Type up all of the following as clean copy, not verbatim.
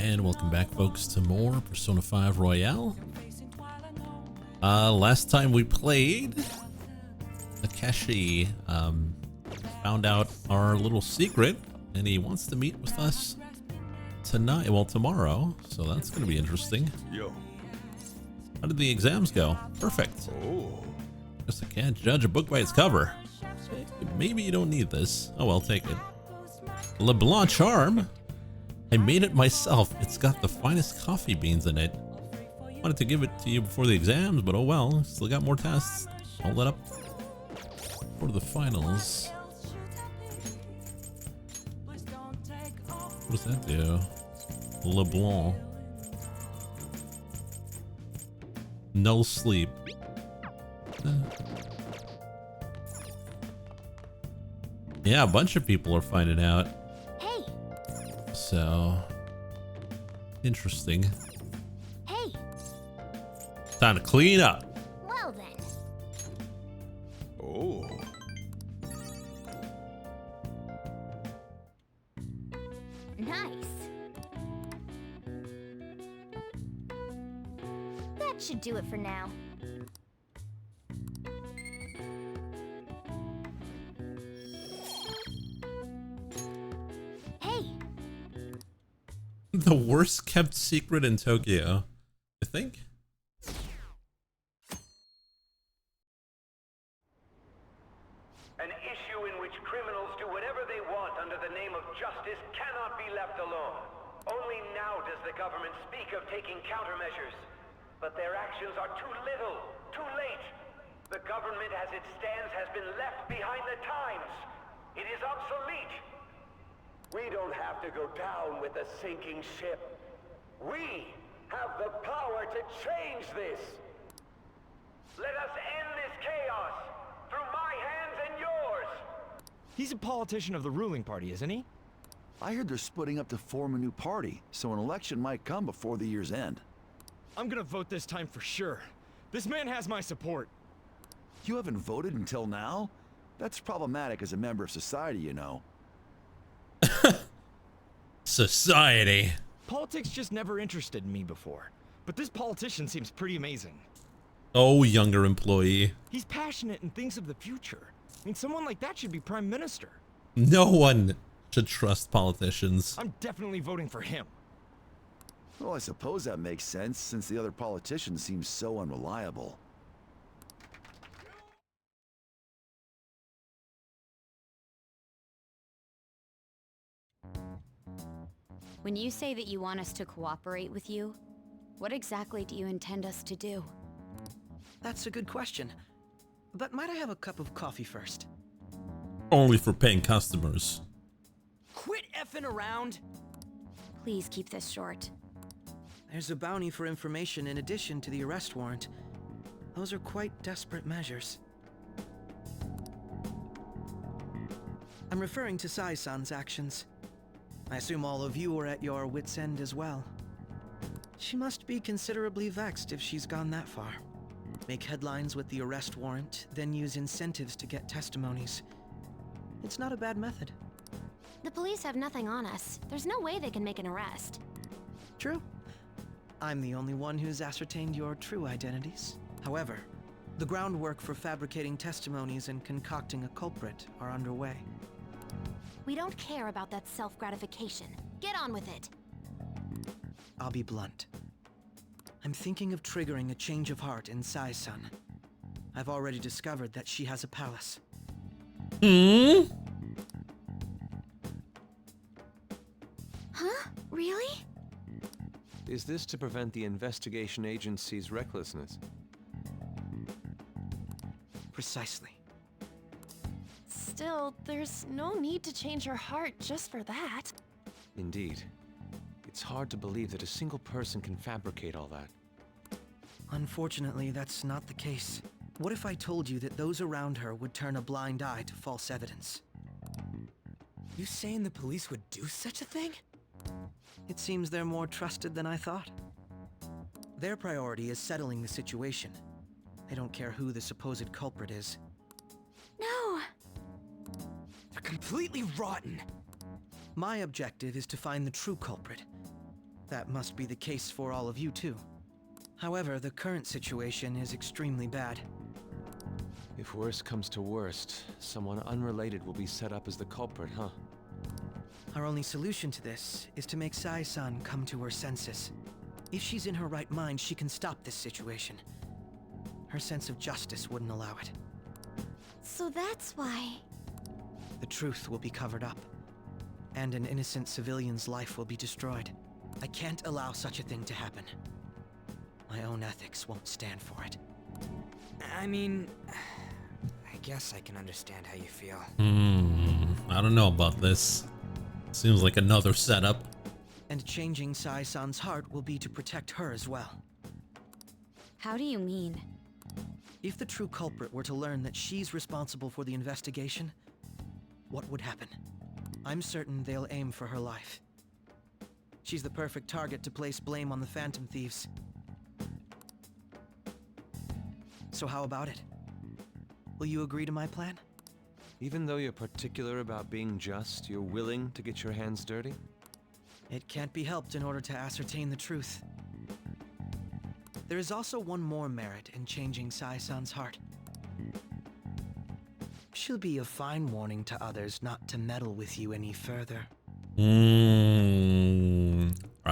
And welcome back, folks, to more Persona 5 Royale. Last time we played, Takeshi found out our little secret, and he wants to meet with us tonight, well, tomorrow, so that's going to be interesting. Yo. How did the exams go? Perfect. Oh. Guess I can't judge a book by its cover. Maybe you don't need this. Oh well, take it. LeBlanc Charm? I made it myself. It's got the finest coffee beans in it. Wanted to give it to you before the exams, but oh well. Still got more tests. Hold it up for the finals. What does that do? LeBlanc. No sleep. Yeah, a bunch of people are finding out. Hey. So interesting. Hey. Time to clean up. Well then. Oh. Nice. That should do it for now. Hey. The worst kept secret in Tokyo, I think. An issue in which criminals do whatever they want under the name of justice cannot be left alone. Only now does the government speak of taking countermeasures. But their actions are too little, too late. The government as it stands has been left behind the times. It is obsolete. We don't have to go down with a sinking ship. We have the power to change this. Let us end this chaos through my hands and yours. He's a politician of the ruling party, isn't he? I heard they're splitting up to form a new party, so an election might come before the year's end. I'm gonna vote this time for sure. This man has my support. You haven't voted until now? That's problematic as a member of society, you know. Society. Politics just never interested me before. But this politician seems pretty amazing. Oh, younger employee. He's passionate and thinks of the future. I mean, someone like that should be prime minister. No one should trust politicians. I'm definitely voting for him. Well, I suppose that makes sense, since the other politician seems so unreliable. When you say that you want us to cooperate with you, what exactly do you intend us to do? That's a good question. But might I have a cup of coffee first? Only for paying customers. Quit effing around! Please keep this short. There's a bounty for information in addition to the arrest warrant. Those are quite desperate measures. I'm referring to Sai-san's actions. I assume all of you are at your wits' end as well. She must be considerably vexed if she's gone that far. Make headlines with the arrest warrant, then use incentives to get testimonies. It's not a bad method. The police have nothing on us. There's no way they can make an arrest. True. I'm the only one who's ascertained your true identities. However, the groundwork for fabricating testimonies and concocting a culprit are underway. We don't care about that self-gratification. Get on with it. I'll be blunt. I'm thinking of triggering a change of heart in Sai-san. I've already discovered that she has a palace. Hmm? Huh? Really? Is this to prevent the investigation agency's recklessness? Precisely. Still, there's no need to change her heart just for that. Indeed. It's hard to believe that a single person can fabricate all that. Unfortunately, that's not the case. What if I told you that those around her would turn a blind eye to false evidence? You saying the police would do such a thing? It seems they're more trusted than I thought. Their priority is settling the situation. They don't care who the supposed culprit is. No! They're completely rotten. My objective is to find the true culprit. That must be the case for all of you too. However, the current situation is extremely bad. If worst comes to worst, someone unrelated will be set up as the culprit, huh? Our only solution to this is to make Sai-san come to her senses. If she's in her right mind, she can stop this situation. Her sense of justice wouldn't allow it. So that's why... The truth will be covered up, and an innocent civilian's life will be destroyed. I can't allow such a thing to happen. My own ethics won't stand for it. I mean, I guess I can understand how you feel. I don't know about this. Seems like another setup. And changing Sai-san's heart will be to protect her as well. How do you mean? If the true culprit were to learn that she's responsible for the investigation, what would happen? I'm certain they'll aim for her life. She's the perfect target to place blame on the Phantom Thieves. So how about it? Will you agree to my plan? Even though you're particular about being just, you're willing to get your hands dirty? It can't be helped in order to ascertain the truth. There is also one more merit in changing Sai-san's heart. She'll be a fine warning to others not to meddle with you any further. I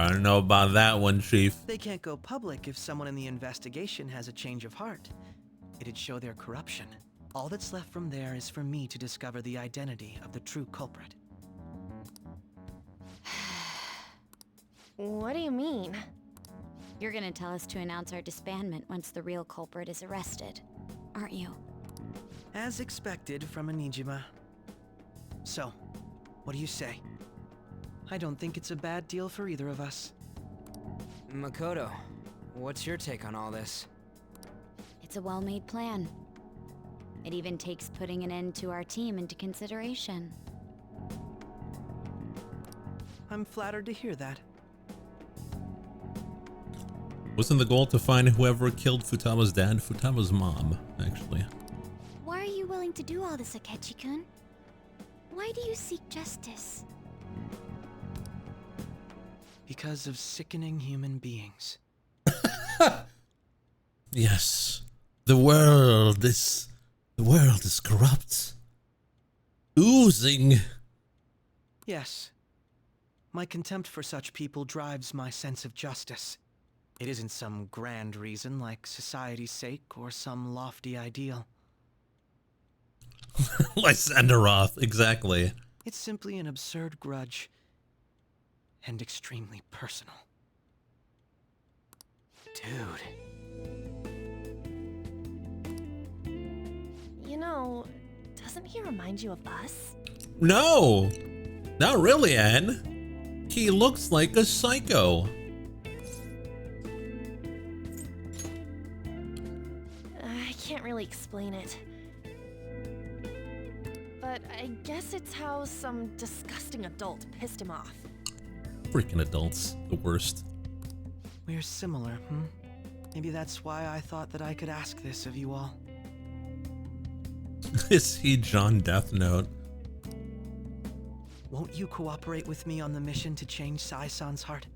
don't know about that one, Chief. They can't go public if someone in the investigation has a change of heart. It'd show their corruption. All that's left from there is for me to discover the identity of the true culprit. What do you mean? You're gonna tell us to announce our disbandment once the real culprit is arrested, aren't you? As expected from a Nijima. So, what do you say? I don't think it's a bad deal for either of us. Makoto, what's your take on all this? It's a well-made plan. It even takes putting an end to our team into consideration. I'm flattered to hear that. Wasn't the goal to find whoever killed Futama's dad? Futama's mom, actually. Why are you willing to do all this, Akechi-kun? Why do you seek justice? Because of sickening human beings. Yes. The world is corrupt. Oozing. Yes. My contempt for such people drives my sense of justice. It isn't some grand reason like society's sake or some lofty ideal. Lysanderoth, exactly. It's simply an absurd grudge. And extremely personal. Dude. You know, doesn't he remind you of us? No, not really, Anne. He looks like a psycho. I can't really explain it. But I guess it's how some disgusting adult pissed him off. Freaking adults, the worst. We're similar, Maybe that's why I thought that I could ask this of you all. Is he John Death Note? Won't you cooperate with me on the mission to change Sai-san's heart?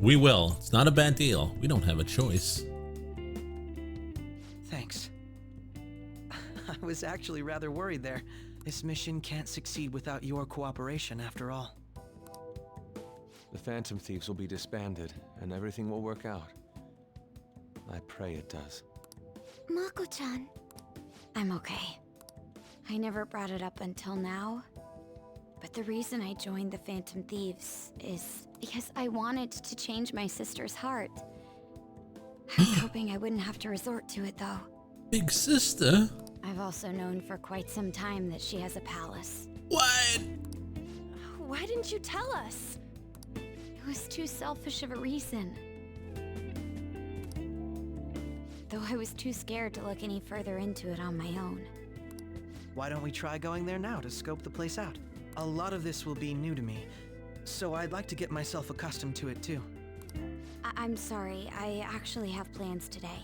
We will. It's not a bad deal. We don't have a choice. Thanks. I was actually rather worried there. This mission can't succeed without your cooperation, after all. The Phantom Thieves will be disbanded, and everything will work out. I pray it does. Mako-chan. I'm okay. I never brought it up until now. But the reason I joined the Phantom Thieves is because I wanted to change my sister's heart. I was hoping I wouldn't have to resort to it, though. Big sister? I've also known for quite some time that she has a palace. What? Why didn't you tell us? It was too selfish of a reason. Though I was too scared to look any further into it on my own. Why don't we try going there now to scope the place out? A lot of this will be new to me, so I'd like to get myself accustomed to it too. I'm sorry, I actually have plans today.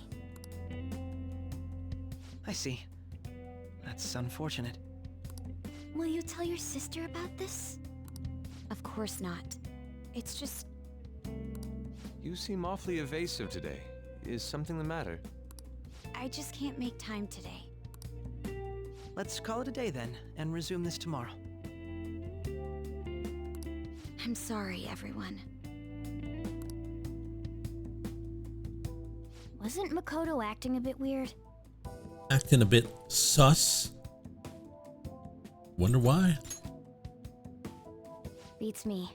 I see. That's unfortunate. Will you tell your sister about this? Of course not. It's just... You seem awfully evasive today. Is something the matter? I just can't make time today. Let's call it a day then, and resume this tomorrow. I'm sorry, everyone. Wasn't Makoto acting a bit weird? Acting a bit sus. Wonder why? Beats me.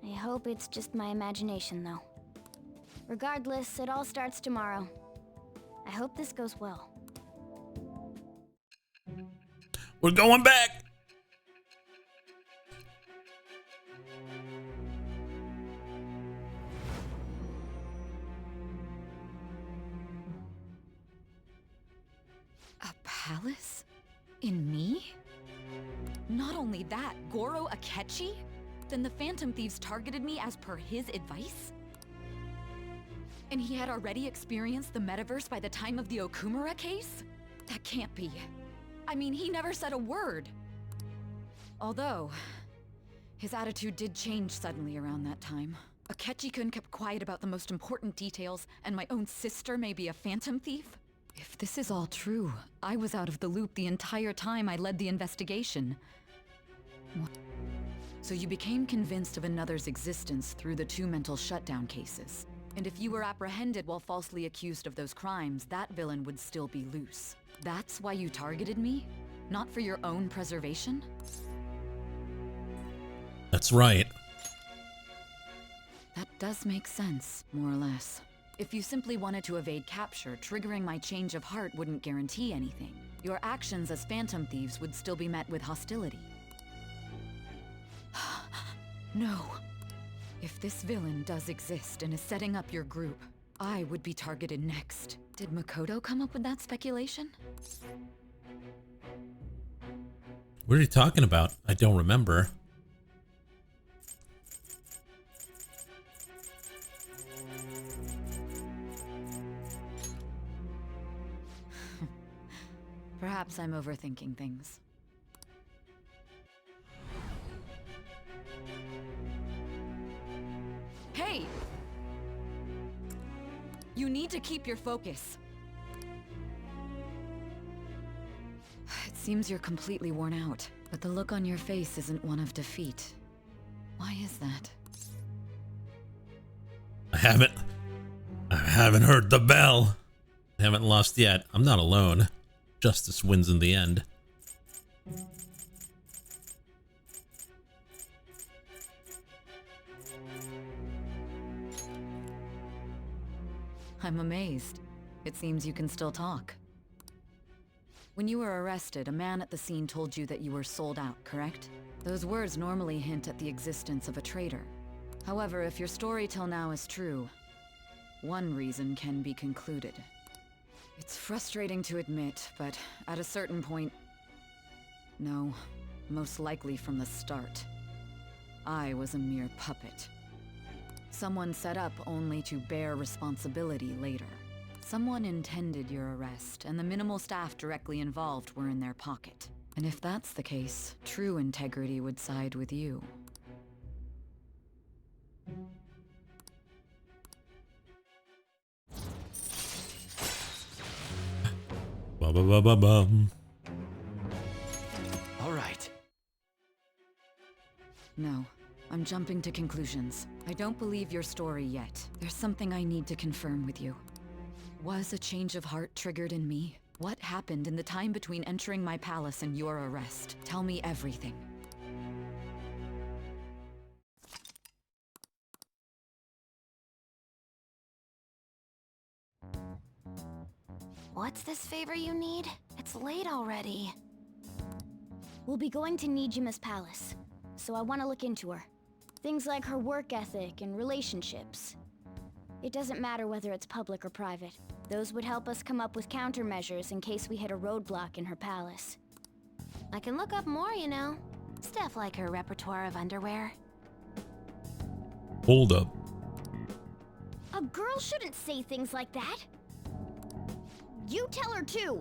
I hope it's just my imagination, though. Regardless, it all starts tomorrow. I hope this goes well. We're going back! A palace? In me? Not only that, Goro Akechi? Then the Phantom Thieves targeted me as per his advice? And he had already experienced the metaverse by the time of the Okumura case? That can't be. I mean, he never said a word. Although, his attitude did change suddenly around that time. Akechi-kun kept quiet about the most important details, and my own sister may be a Phantom Thief? If this is all true, I was out of the loop the entire time I led the investigation. So you became convinced of another's existence through the 2 mental shutdown cases. And if you were apprehended while falsely accused of those crimes, that villain would still be loose. That's why you targeted me? Not for your own preservation? That's right. That does make sense, more or less. If you simply wanted to evade capture, triggering my change of heart wouldn't guarantee anything. Your actions as Phantom Thieves would still be met with hostility. No. If this villain does exist and is setting up your group, I would be targeted next. Did Makoto come up with that speculation? What are you talking about? I don't remember. Perhaps I'm overthinking things. Hey! You need to keep your focus. It seems you're completely worn out, but the look on your face isn't one of defeat. Why is that? I haven't heard the bell. I haven't lost yet. I'm not alone. Justice wins in the end. I'm amazed. It seems you can still talk. When you were arrested, a man at the scene told you that you were sold out, correct? Those words normally hint at the existence of a traitor. However, if your story till now is true, one reason can be concluded. It's frustrating to admit, but at a certain point... No, most likely from the start. I was a mere puppet. Someone set up only to bear responsibility later. Someone intended your arrest, and the minimal staff directly involved were in their pocket. And if that's the case, true integrity would side with you. Ba-ba-ba-ba-bum. All right. No, I'm jumping to conclusions. I don't believe your story yet. There's something I need to confirm with you. Was a change of heart triggered in me? What happened in the time between entering my palace and your arrest? Tell me everything. What's this favor you need? It's late already. We'll be going to Nijima's palace, so I want to look into her. Things like her work ethic and relationships. It doesn't matter whether it's public or private. Those would help us come up with countermeasures in case we hit a roadblock in her palace. I can look up more, you know. Stuff like her repertoire of underwear. Hold up. A girl shouldn't say things like that. You tell her too.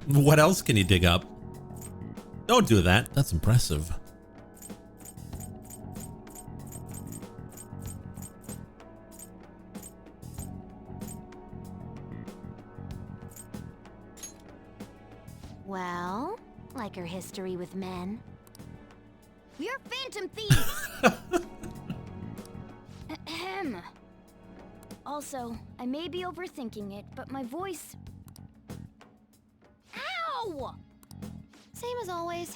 What else can you dig up? Don't do that. That's impressive. Well, like her history with men. We're phantom thieves! Ahem. Also, I may be overthinking it, but my voice... Ow! Same as always.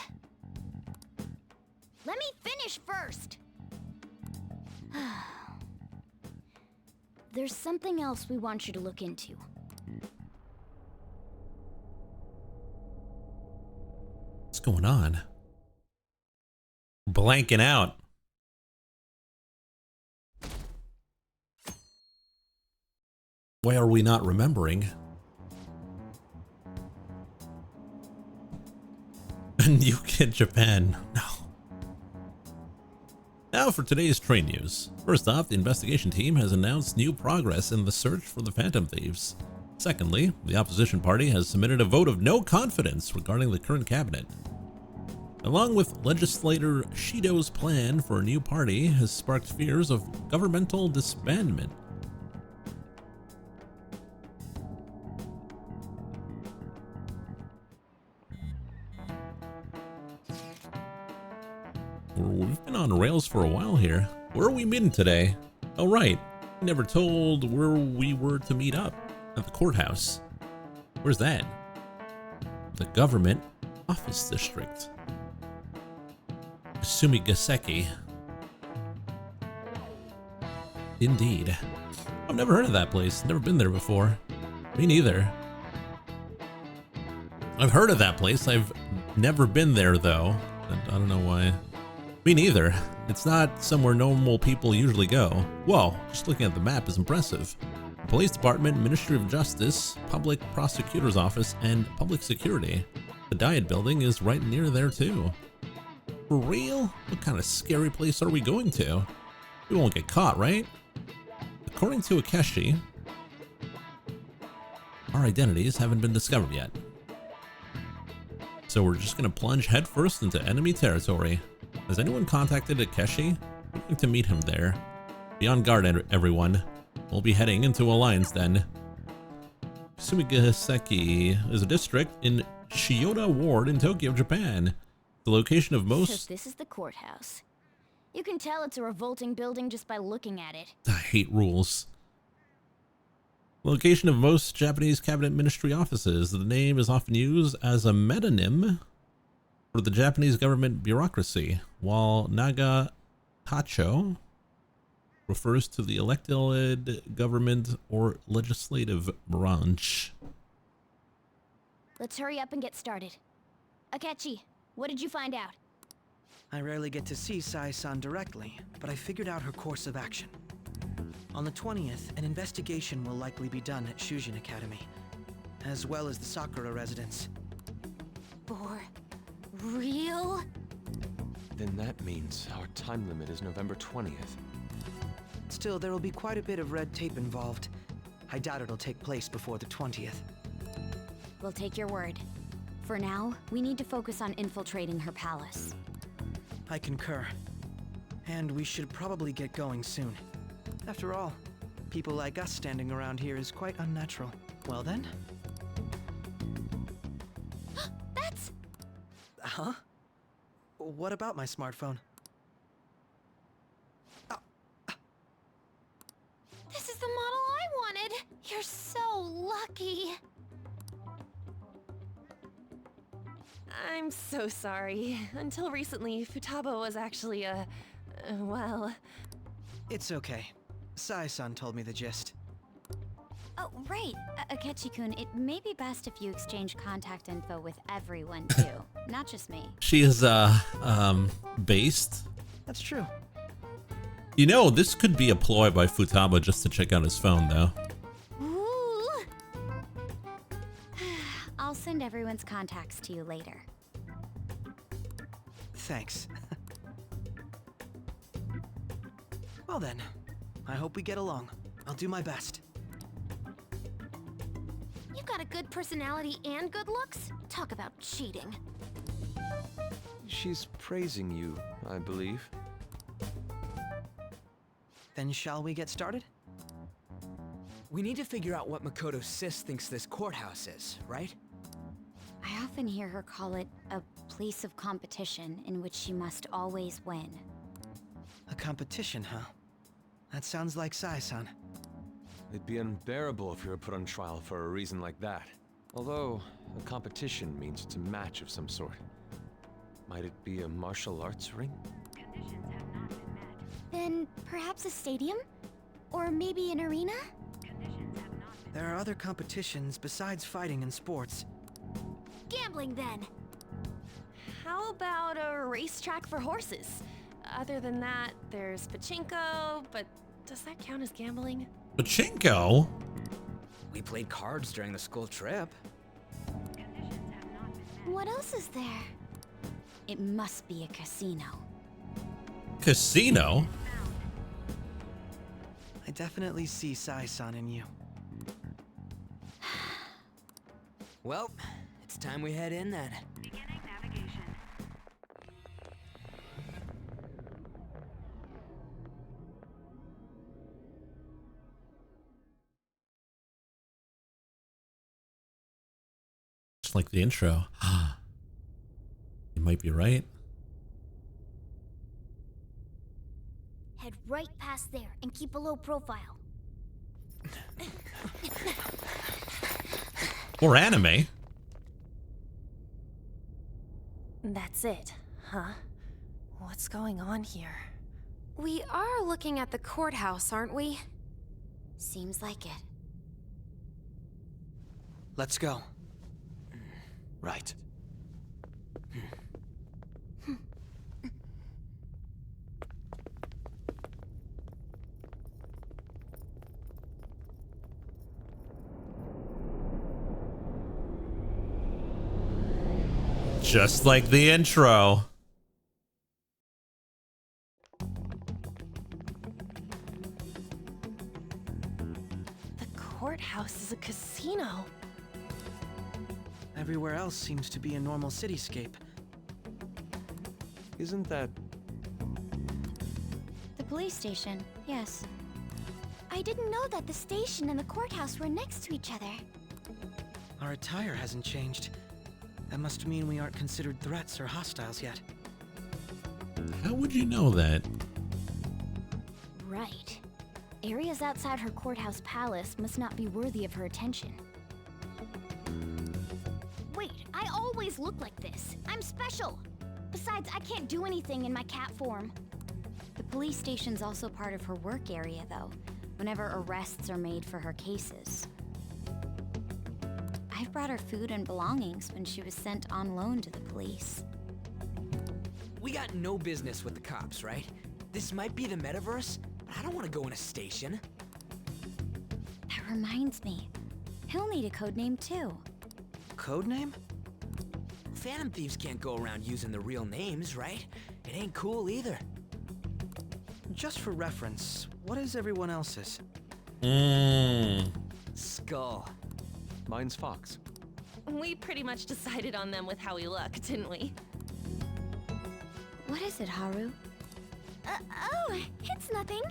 Let me finish first! There's something else we want you to look into. What's going on? Blanking out. Why are we not remembering? New Kid Japan. No. Now for today's train news. First off, the investigation team has announced new progress in the search for the Phantom Thieves. Secondly, the opposition party has submitted a vote of no confidence regarding the current cabinet. Along with legislator Shido's plan for a new party has sparked fears of governmental disbandment. We've been on rails for a while here. Where are we meeting today? Oh right, we never told where we were to meet up. At the courthouse. Where's that? The government office district. Sumigaseki. Indeed. I've never heard of that place. Never been there before. Me neither. I've heard of that place. I've never been there though. I don't know why. Me neither. It's not somewhere normal people usually go. Whoa, just looking at the map is impressive. Police Department, Ministry of Justice, Public Prosecutor's Office, and Public Security. The Diet Building is right near there too. For real? What kind of scary place are we going to? We won't get caught, right? According to Akeshi, our identities haven't been discovered yet. So we're just gonna plunge headfirst into enemy territory. Has anyone contacted Akeshi? I'd like to meet him there. Be on guard, everyone. We'll be heading into Alliance then. Sumigaseki is a district in Chiyoda Ward in Tokyo, Japan. The location of most... So this is the courthouse. You can tell it's a revolting building just by looking at it. I hate rules. Location of most Japanese cabinet ministry offices. The name is often used as a metonym for the Japanese government bureaucracy, while Nagatacho refers to the elected government or legislative branch. Let's hurry up and get started. Akechi, what did you find out? I rarely get to see Sai-san directly, but I figured out her course of action. On the 20th, an investigation will likely be done at Shujin Academy, as well as the Sakura residence. For real? Then that means our time limit is November 20th. Still, there will be quite a bit of red tape involved. I doubt it'll take place before the 20th. We'll take your word. For now, we need to focus on infiltrating her palace. I concur. And we should probably get going soon. After all, people like us standing around here is quite unnatural. Well then? That's... Huh? What about my smartphone? This is the model I wanted! You're so lucky! I'm so sorry. Until recently, Futaba was actually well... It's okay. Sai-san told me the gist. Oh, right. Akechi-kun, it may be best if you exchange contact info with everyone, too. Not just me. She is, based. That's true. You know, this could be a ploy by Futaba just to check out his phone, though. Ooh. I'll send everyone's contacts to you later. Thanks. Well then, I hope we get along. I'll do my best. You got a good personality and good looks? Talk about cheating. She's praising you, I believe. Then shall we get started? We need to figure out what Makoto Sis thinks this courthouse is, right? I often hear her call it a place of competition in which she must always win. A competition, huh? That sounds like Sai-san. It'd be unbearable if you were put on trial for a reason like that. Although, a competition means it's a match of some sort. Might it be a martial arts ring? Then perhaps a stadium? Or maybe an arena? There are other competitions besides fighting and sports. Gambling, then! How about a racetrack for horses? Other than that, there's pachinko, but does that count as gambling? Pachinko? We played cards during the school trip. What else is there? It must be a casino. Casino? I definitely see Sai-san in you. Well, it's time we head in then. Beginning navigation. Just like the intro. You might be right. Head right past there and keep a low profile. Or anime. That's it, huh? What's going on here? We are looking at the courthouse, aren't we? Seems like it. Let's go. Right. Just like the intro. The courthouse is a casino. Everywhere else seems to be a normal cityscape. Isn't that... The police station, yes. I didn't know that the station and the courthouse were next to each other. Our attire hasn't changed. That must mean we aren't considered threats or hostiles yet. How would you know that? Right. Areas outside her courthouse palace must not be worthy of her attention. Wait, I always look like this. I'm special. Besides, I can't do anything in my cat form. The police station's also part of her work area, though, whenever arrests are made for her cases. I've brought her food and belongings when she was sent on loan to the police. We got no business with the cops, right? This might be the metaverse, but I don't want to go in a station. That reminds me. He'll need a codename, too. Codename? Phantom thieves can't go around using the real names, right? It ain't cool either. Just for reference, what is everyone else's? Skull. Mine's Fox. We pretty much decided on them with how we look, didn't we? What is it, Haru? Oh, it's nothing.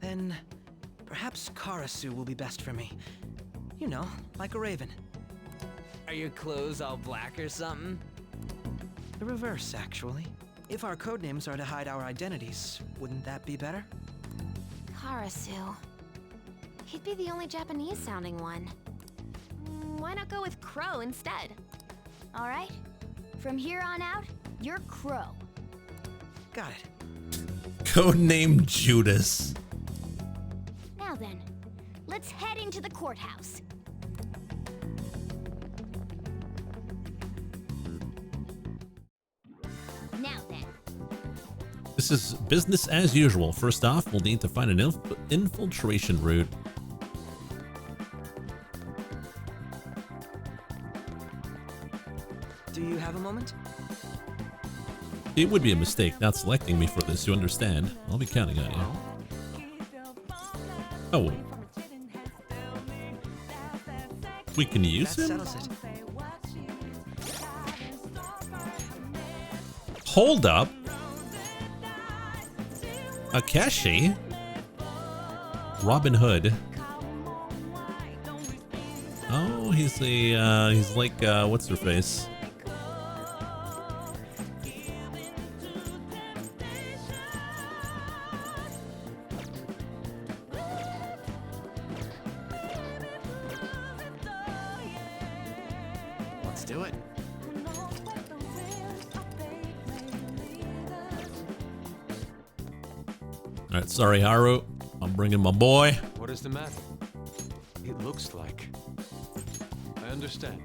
Then, perhaps Karasu will be best for me. You know, like a raven. Are your clothes all black or something? The reverse, actually. If our codenames are to hide our identities, wouldn't that be better? Karasu. He'd be the only Japanese-sounding one. Why not go with Crow instead? All right. From here on out, you're Crow. Got it. Codename Judas. Now then, let's head into the courthouse. Now then. This is business as usual. First off, we'll need to find an infiltration route. Do you have a moment? It would be a mistake not selecting me for this, you understand. I'll be counting on you. Oh. We can use That him? settles it. Hold up. Akeshi? Robin Hood. Oh, he's like, what's her face? Let's do it. Alright, sorry, Haru. I'm bringing my boy. What is the matter? It looks like... I understand.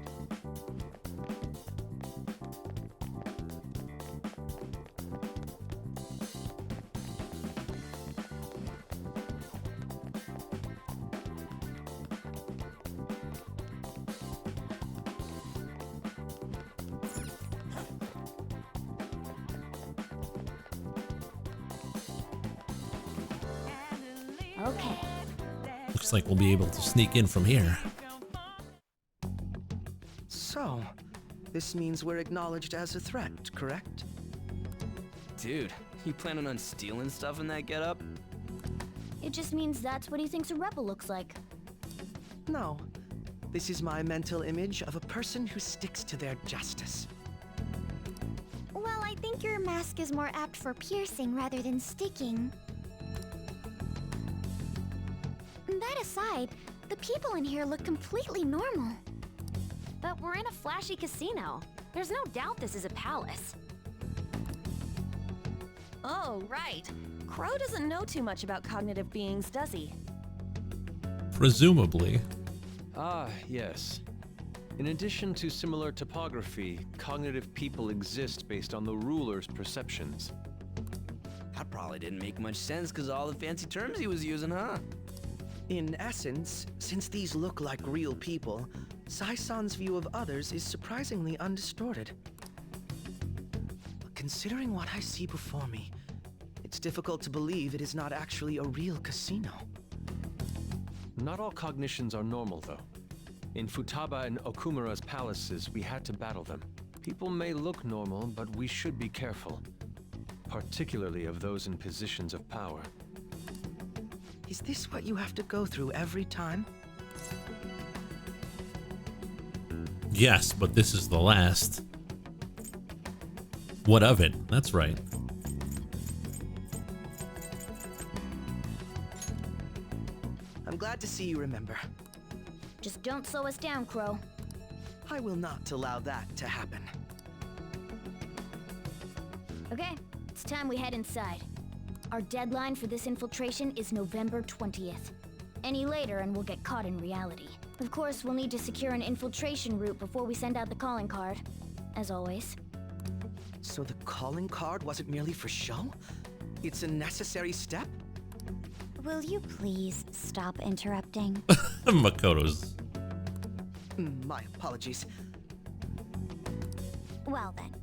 Okay. Looks like we'll be able to sneak in from here. So, this means we're acknowledged as a threat, correct? Dude, you planning on stealing stuff in that getup? It just means that's what he thinks a rebel looks like. No. This is my mental image of a person who sticks to their justice. Well, I think your mask is more apt for piercing rather than sticking. That aside, the people in here look completely normal. But we're in a flashy casino. There's no doubt this is a palace. Oh, right. Crow doesn't know too much about cognitive beings, does he? Presumably. Ah, yes. In addition to similar topography, cognitive people exist based on the ruler's perceptions. That probably didn't make much sense because all the fancy terms he was using, huh? In essence, since these look like real people, Sai-san's view of others is surprisingly undistorted. But considering what I see before me, it's difficult to believe it is not actually a real casino. Not all cognitions are normal, though. In Futaba and Okumura's palaces, we had to battle them. People may look normal, but we should be careful. Particularly of those in positions of power. Is this what you have to go through every time? Yes, but this is the last. What of it? That's right. I'm glad to see you remember. Just don't slow us down, Crow. I will not allow that to happen. Okay, it's time we head inside. Our deadline for this infiltration is November 20th. Any later and we'll get caught in reality. Of course, we'll need to secure an infiltration route before we send out the calling card. As always. So the calling card wasn't merely for show? It's a necessary step? Will you please stop interrupting? Makoto's. My apologies. Well then,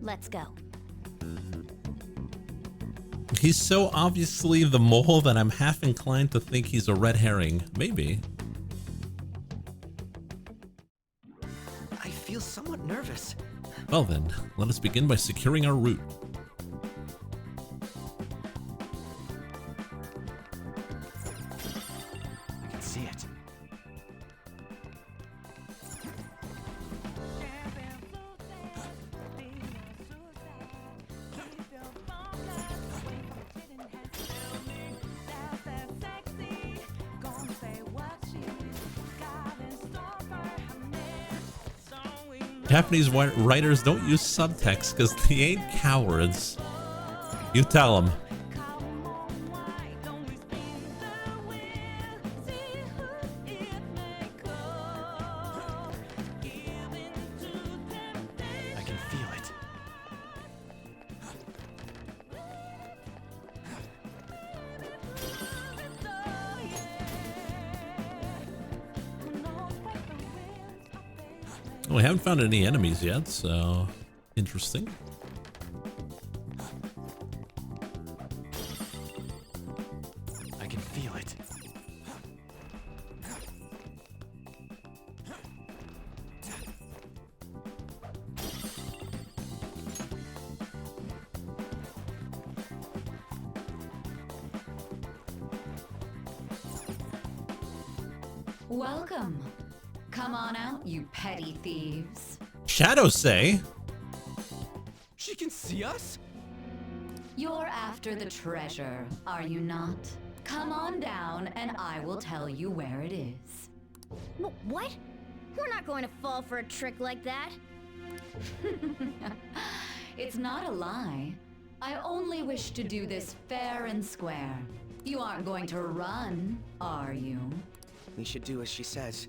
let's go. He's so obviously the mole that I'm half inclined to think he's a red herring. Maybe. I feel somewhat nervous. Well then, let us begin by securing our route. I can see it. Japanese writers don't use subtext because they ain't cowards. You tell them. I can feel it. Oh, we haven't found any enemies yet, so interesting. I can feel it. Welcome. Come on out, you petty thieves. Shadows say. She can see us? You're after the treasure, are you not? Come on down and I will tell you where it is. What? We're not going to fall for a trick like that. It's not a lie. I only wish to do this fair and square. You aren't going to run, are you? We should do as she says.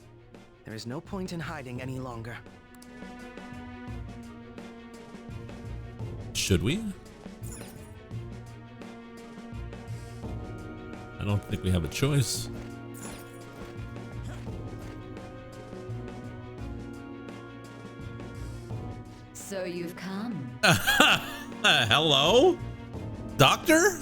There is no point in hiding any longer. Should we? I don't think we have a choice. So you've come. Hello? Doctor?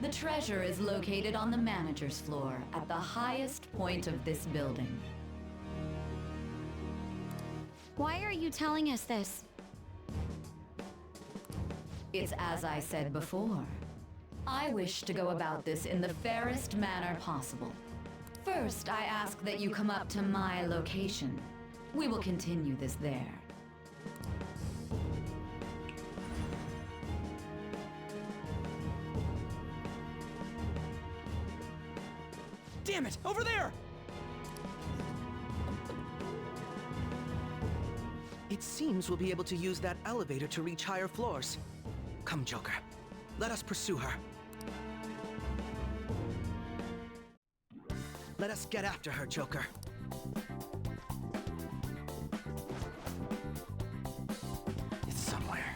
The treasure is located on the manager's floor at the highest point of this building. Why are you telling us this? It's as I said before. I wish to go about this in the fairest manner possible. First, I ask that you come up to my location. We will continue this there. Damn it! Over there! It seems we'll be able to use that elevator to reach higher floors. Come, Joker. Let us pursue her. Let us get after her, Joker. It's somewhere.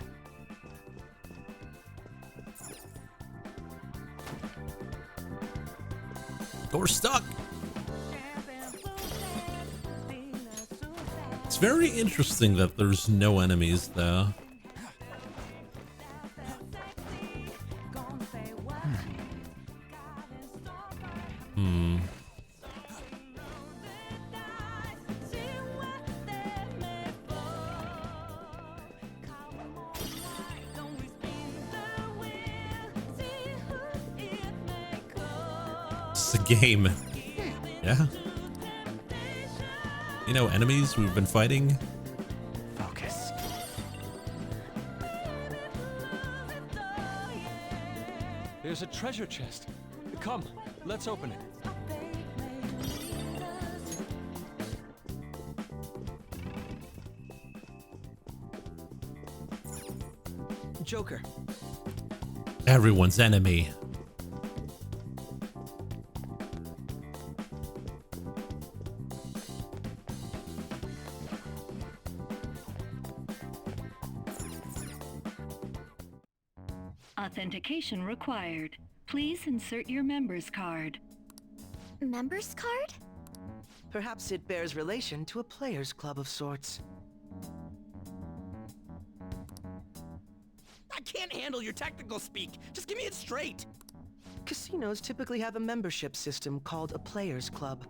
We're stuck. It's very interesting that there's no enemies though. It's a game. Yeah. You know, enemies we've been fighting. Focus. There's a treasure chest. Come, let's open it. Joker. Everyone's enemy. Authentication required. Please insert your member's card. Member's card? Perhaps it bears relation to a player's club of sorts. I can't handle your technical speak. Just give me it straight. Casinos typically have a membership system called a player's club.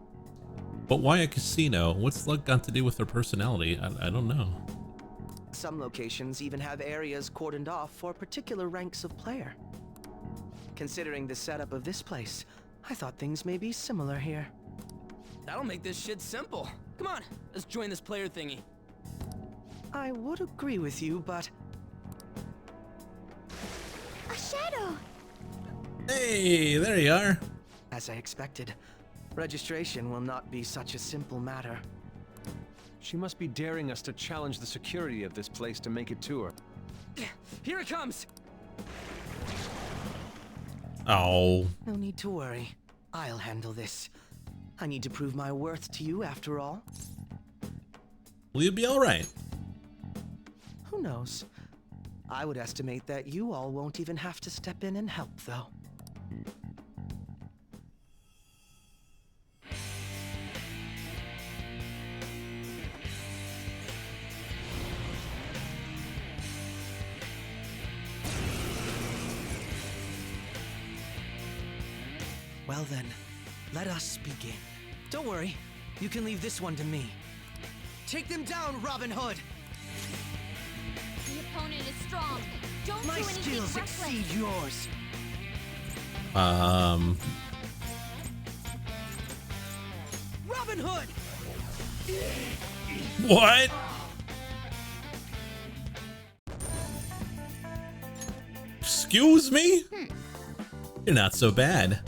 But why a casino? What's luck got to do with their personality? I don't know. Some locations even have areas cordoned off for particular ranks of player. Considering the setup of this place, I thought things may be similar here. That'll make this shit simple. Come on, let's join this player thingy. I would agree with you, but... A shadow! Hey, there you are. As I expected, registration will not be such a simple matter. She must be daring us to challenge the security of this place to make it to her. Here it comes! Oh. No need to worry. I'll handle this. I need to prove my worth to you after all. Will you be alright? Who knows? I would estimate that you all won't even have to step in and help, though. Well then, let us begin. Don't worry, you can leave this one to me. Take them down, Robin Hood! The opponent is strong. Don't My do anything skills reckless. exceed yours. Robin Hood! What? Excuse me? You're not so bad.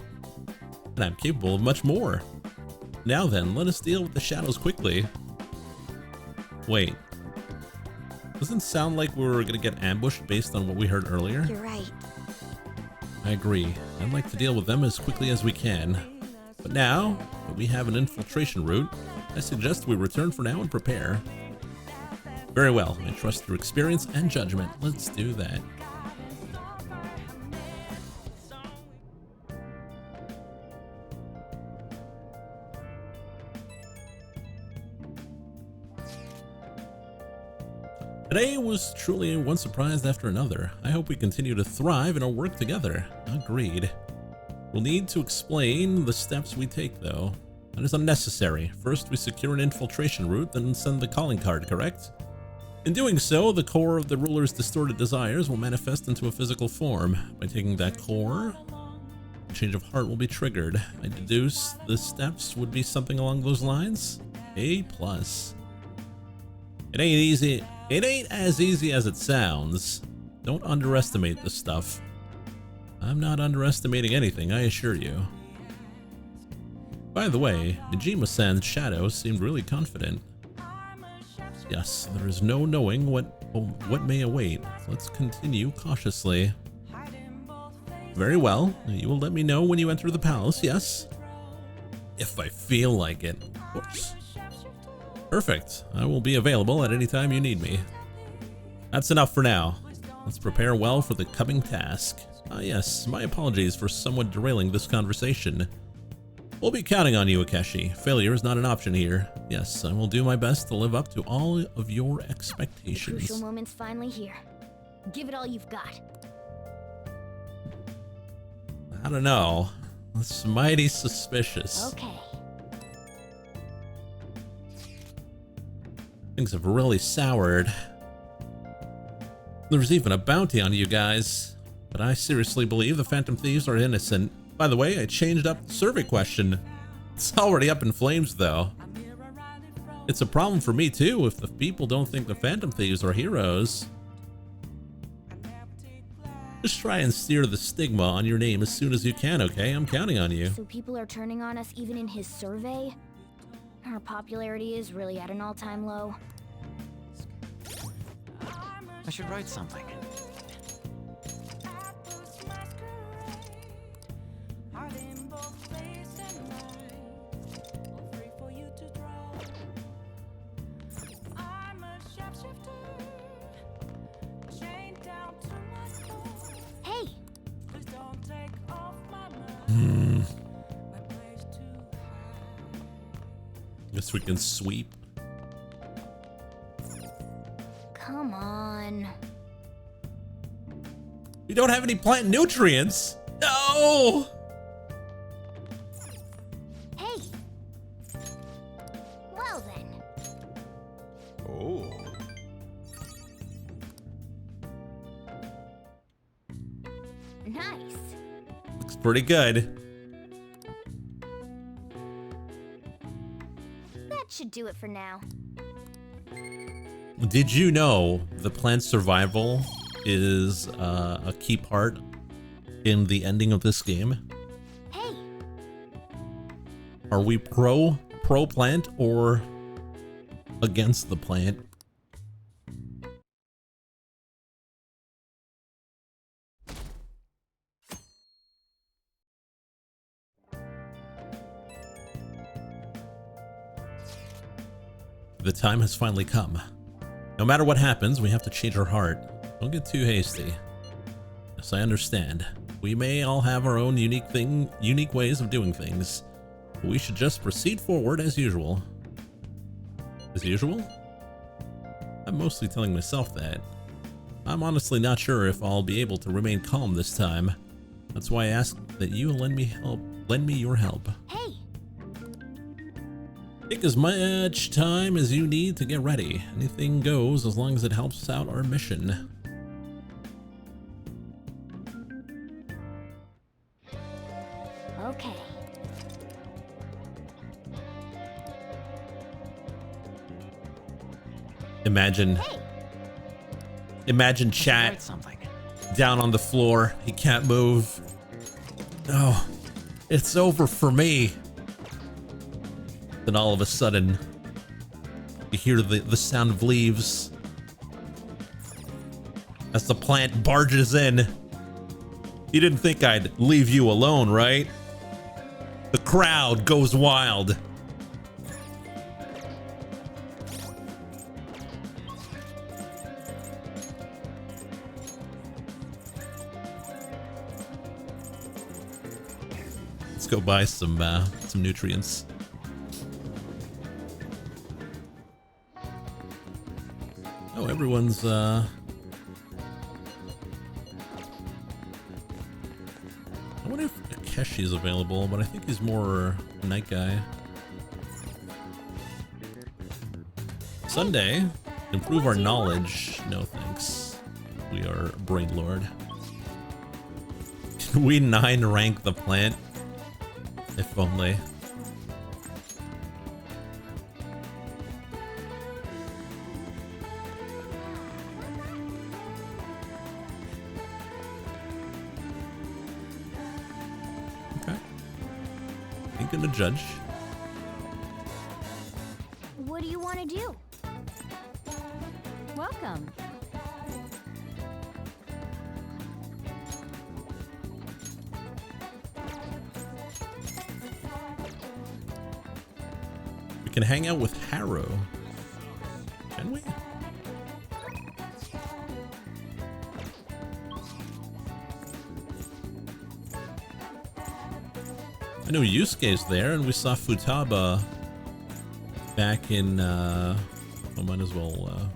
And I'm capable of much more. Now then, let us deal with the shadows quickly. Wait. Doesn't sound like we were gonna get ambushed based on what we heard earlier. You're right. I agree. I'd like to deal with them as quickly as we can. But now that we have an infiltration route, I suggest we return for now and prepare. Very well. I trust your experience and judgment. Let's do that. Today was truly one surprise after another. I hope we continue to thrive in our work together. Agreed. We'll need to explain the steps we take, though. That is unnecessary. First, we secure an infiltration route, then send the calling card, correct? In doing so, the core of the ruler's distorted desires will manifest into a physical form. By taking that core, a change of heart will be triggered. I deduce the steps would be something along those lines? A+. It ain't easy. It ain't as easy as it sounds. Don't underestimate this stuff. I'm not underestimating anything, I assure you. By the way, Nijima-san's shadow seemed really confident. Yes, there is no knowing what may await. Let's continue cautiously. Very well. You will let me know when you enter the palace, yes? If I feel like it, of course. Perfect. I will be available at any time you need me. That's enough for now. Let's prepare well for the coming task. Ah yes, my apologies for somewhat derailing this conversation. We'll be counting on you, Akeshi. Failure is not an option here. Yes, I will do my best to live up to all of your expectations. The crucial moment's finally here. Give it all you've got. I don't know. That's mighty suspicious. Okay. Things have really soured. There's even a bounty on you guys. But I seriously believe the Phantom Thieves are innocent. By the way, I changed up the survey question. It's already up in flames, though. It's a problem for me, too, if the people don't think the Phantom Thieves are heroes. Just try and steer the stigma on your name as soon as you can, okay? I'm counting on you. So people are turning on us even in his survey? Our popularity is really at an all-time low. I should write something. Hey! Guess we can sweep. Come on. We don't have any plant nutrients. No! Hey! Well then. Oh. Nice. Looks pretty good. That should do it for now. Did you know the plant survival is a key part in the ending of this game? Hey! Are we pro plant or against the plant? The time has finally come. No matter what happens, we have to change our heart. Don't get too hasty. Yes, I understand. We may all have our own unique ways of doing things. But we should just proceed forward as usual. As usual? I'm mostly telling myself that. I'm honestly not sure if I'll be able to remain calm this time. That's why I ask that you lend me your help. Hey! Take as much time as you need to get ready. Anything goes as long as it helps out our mission. Okay. Imagine chat down on the floor. He can't move. Oh, it's over for me. Then all of a sudden, you hear the sound of leaves as the plant barges in. You didn't think I'd leave you alone, right? The crowd goes wild. Let's go buy some nutrients. Oh, everyone's I wonder if Akeshi's available, but I think he's more a night guy. Sunday, improve our knowledge. No thanks. We are Brain Lord. Can we 9 rank the plant? If only. Gonna judge. What do you want to do? Welcome. We can hang out with Harrow. Can we? I know Yusuke's there, and we saw Futaba back in, I might as well,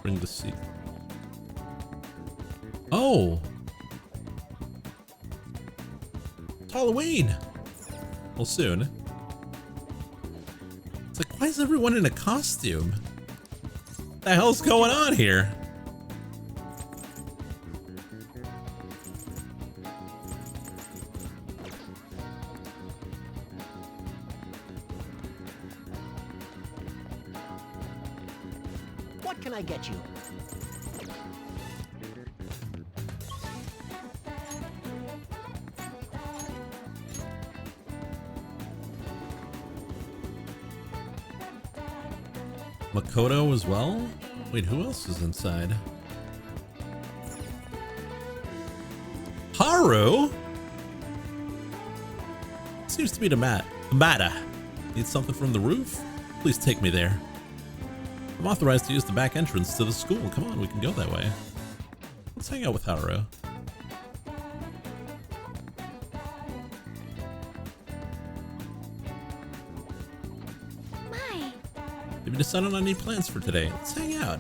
bring the seat. Oh! It's Halloween! Well, soon. It's like, why is everyone in a costume? What the hell's going on here? What can I get you? Makoto as well? Wait, who else is inside? Haru? Seems to be the Mata. Need something from the roof? Please take me there. I'm authorized to use the back entrance to the school. Come on, we can go that way. Let's hang out with Haru. Have you decided on any plans for today? Let's hang out.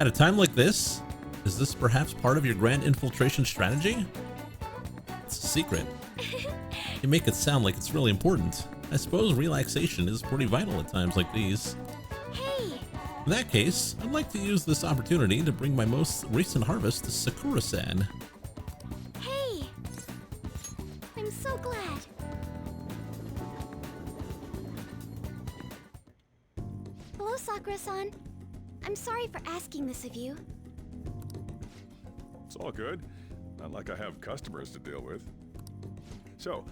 At a time like this, is this perhaps part of your grand infiltration strategy? It's a secret. You make it sound like it's really important. I suppose relaxation is pretty vital at times like these. Hey! In that case, I'd like to use this opportunity to bring my most recent harvest to Sakura-san. Hey! I'm so glad. Hello, Sakura-san. I'm sorry for asking this of you. It's all good. Not like I have customers to deal with. So,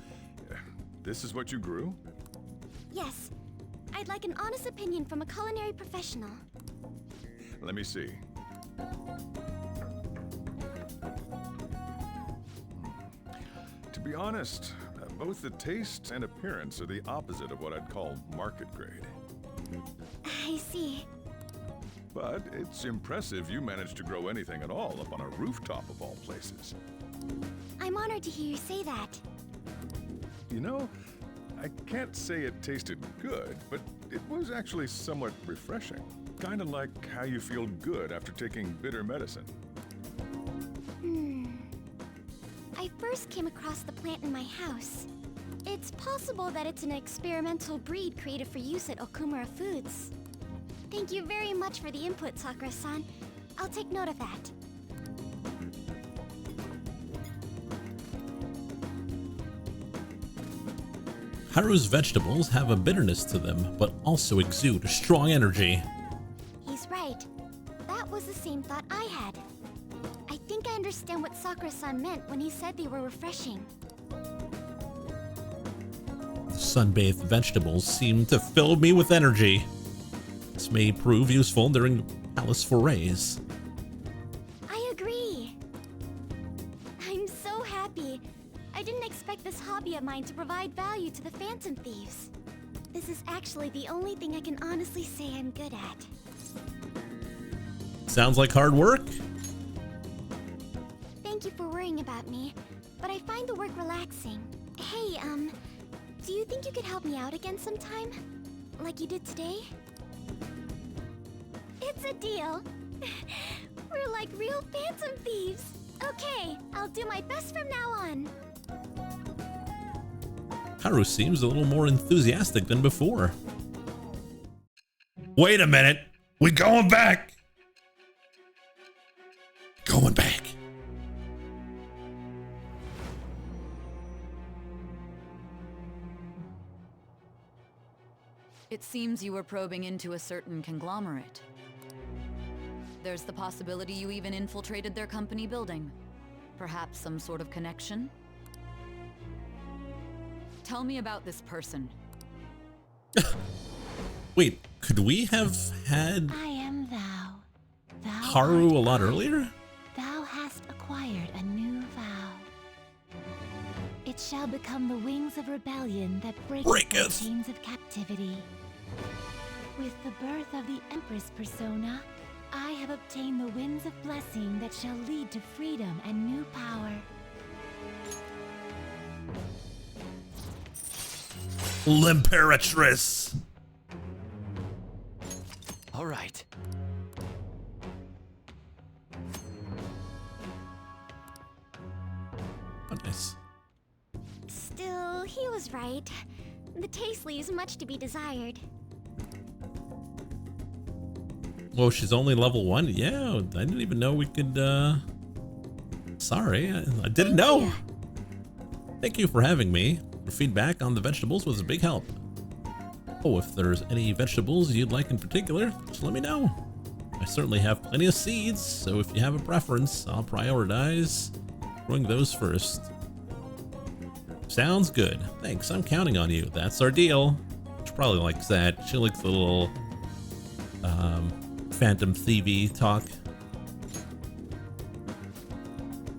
this is what you grew? Yes. I'd like an honest opinion from a culinary professional. Let me see. To be honest, both the taste and appearance are the opposite of what I'd call market grade. I see. But it's impressive you managed to grow anything at all up on a rooftop of all places. I'm honored to hear you say that. You know, I can't say it tasted good, but it was actually somewhat refreshing. Kind of like how you feel good after taking bitter medicine. I first came across the plant in my house. It's possible that it's an experimental breed created for use at Okumura Foods. Thank you very much for the input, Sakura-san. I'll take note of that. Haru's vegetables have a bitterness to them, but also exude a strong energy. He's right. That was the same thought I had. I think I understand what Sakura-san meant when he said they were refreshing. The sun-bathed vegetables seem to fill me with energy. This may prove useful during palace forays. I agree. I'm so happy. I didn't expect this hobby of mine to provide value to the Phantom Thieves. This is actually the only thing I can honestly say I'm good at. Sounds like hard work. Thank you for worrying about me, but I find the work relaxing. Hey, do you think you could help me out again sometime? Like you did today? It's a deal. We're like real Phantom Thieves. Okay, I'll do my best from now on. Haru seems a little more enthusiastic than before. Wait a minute. We going back. Going back. It seems you were probing into a certain conglomerate. There's the possibility you even infiltrated their company building. Perhaps some sort of connection? Tell me about this person. Wait, could we have had I am thou. Thou Haru a lot art I. earlier? Thou hast acquired a new vow. It shall become the wings of rebellion that breaketh the chains of captivity. With the birth of the Empress persona, I have obtained the winds of blessing that shall lead to freedom and new power. L'imperatrice. All right. Oh, nice. Still, he was right. The taste leaves much to be desired. Whoa, she's only level 1? Yeah, I didn't even know we could, Sorry, I didn't know. Thank you for having me. Your feedback on the vegetables was a big help. Oh, if there's any vegetables you'd like in particular, just let me know. I certainly have plenty of seeds, so if you have a preference, I'll prioritize growing those first. Sounds good. Thanks, I'm counting on you. That's our deal. She probably likes that. She likes the little, Phantom Thievy talk.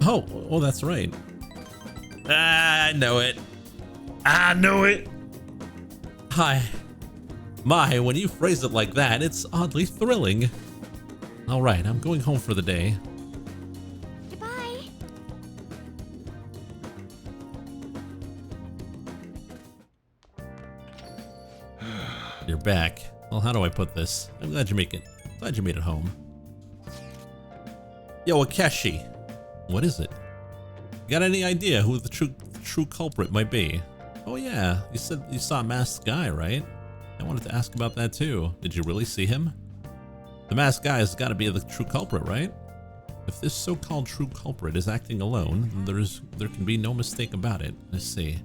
Oh, that's right. I know it. I know it. Hi. My, when you phrase it like that, it's oddly thrilling. All right, I'm going home for the day. Goodbye. You're back. Well, how do I put this? I'm glad you made it home. Yo, Akeshi. What is it? You got any idea who the true culprit might be? Oh yeah, you said you saw a masked guy, right? I wanted to ask about that too. Did you really see him? The masked guy has got to be the true culprit, right? If this so-called true culprit is acting alone, then there can be no mistake about it. Let's see.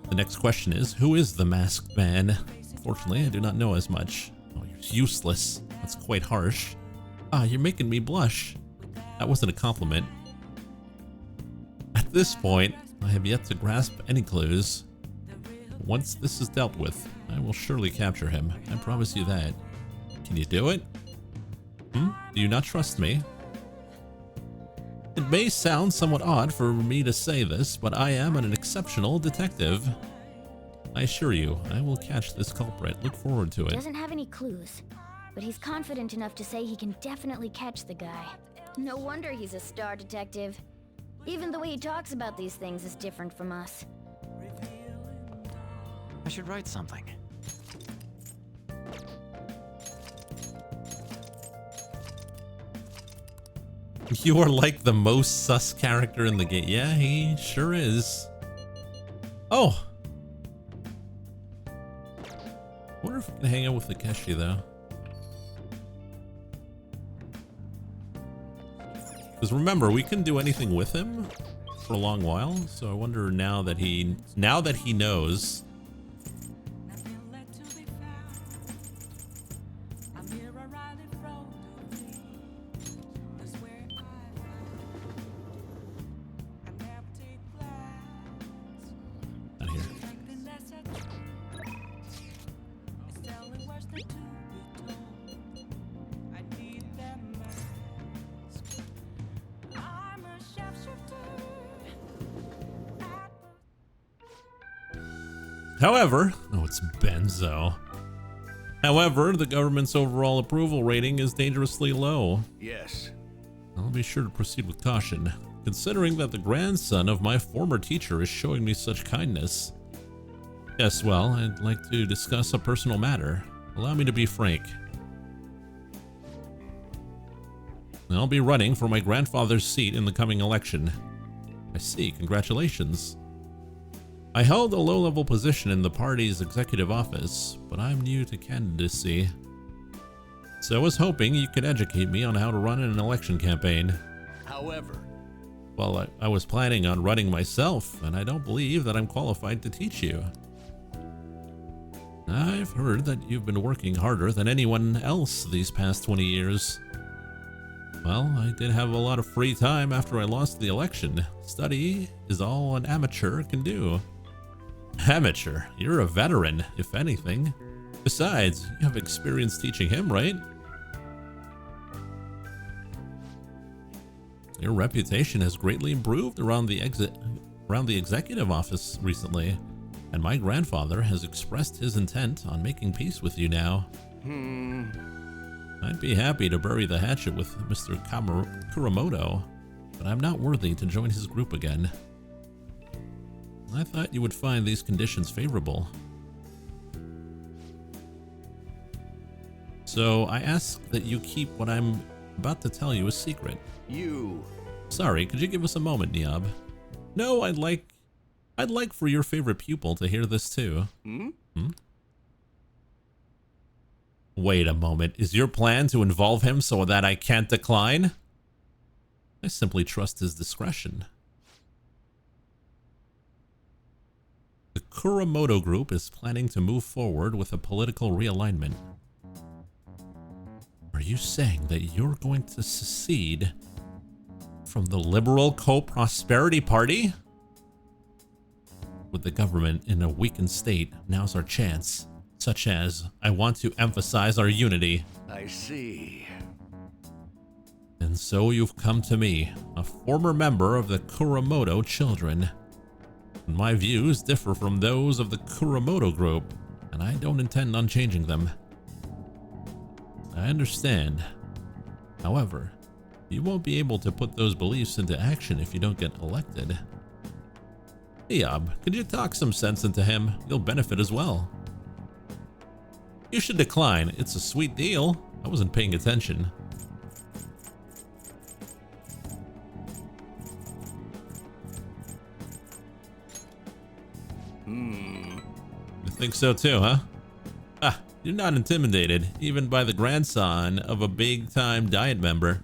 The next question is, who is the masked man? Unfortunately, I do not know as much. Oh, you're useless. That's quite harsh. Ah, you're making me blush. That wasn't a compliment. At this point, I have yet to grasp any clues. Once this is dealt with, I will surely capture him. I promise you that. Can you do it? Do you not trust me? It may sound somewhat odd for me to say this, but I am an exceptional detective. I assure you, I will catch this culprit. Look forward to it. Doesn't have any clues, but he's confident enough to say he can definitely catch the guy. No wonder he's a star detective. Even the way he talks about these things is different from us. I should write something. You are like the most sus character in the game. Yeah, he sure is. Oh! I wonder if we can hang out with Akeshi though. Because remember, we couldn't do anything with him for a long while, so I wonder now that he knows However, oh, it's Benzo. However, the government's overall approval rating is dangerously low. Yes. I'll be sure to proceed with caution, considering that the grandson of my former teacher is showing me such kindness. Yes, well, I'd like to discuss a personal matter. Allow me to be frank. I'll be running for my grandfather's seat in the coming election. I see, congratulations. I held a low-level position in the party's executive office, but I'm new to candidacy. So I was hoping you could educate me on how to run an election campaign. However, well, I was planning on running myself, and I don't believe that I'm qualified to teach you. I've heard that you've been working harder than anyone else these past 20 years. Well, I did have a lot of free time after I lost the election. Study is all an amateur can do. Amateur? You're a veteran, if anything. Besides, you have experience teaching him, right? Your reputation has greatly improved around the executive office recently, and my grandfather has expressed his intent on making peace with you now. I'd be happy to bury the hatchet with Mr. Kuramoto, but I'm not worthy to join his group again. I thought you would find these conditions favorable. So I ask that you keep what I'm about to tell you a secret. Sorry, could you give us a moment, Niab? No, I'd like for your favorite pupil to hear this too. Wait a moment, is your plan to involve him so that I can't decline? I simply trust his discretion. The Kuramoto Group is planning to move forward with a political realignment. Are you saying that you're going to secede from the Liberal Co-Prosperity Party? With the government in a weakened state, now's our chance. Such as, I want to emphasize our unity. I see. And so you've come to me, a former member of the Kuramoto children. My views differ from those of the Kuramoto group, and I don't intend on changing them. I understand. However, you won't be able to put those beliefs into action if you don't get elected. Niab, could you talk some sense into him? You'll benefit as well. You should decline. It's a sweet deal. I wasn't paying attention. You think so too, huh? Ah, you're not intimidated, even by the grandson of a big-time Diet member.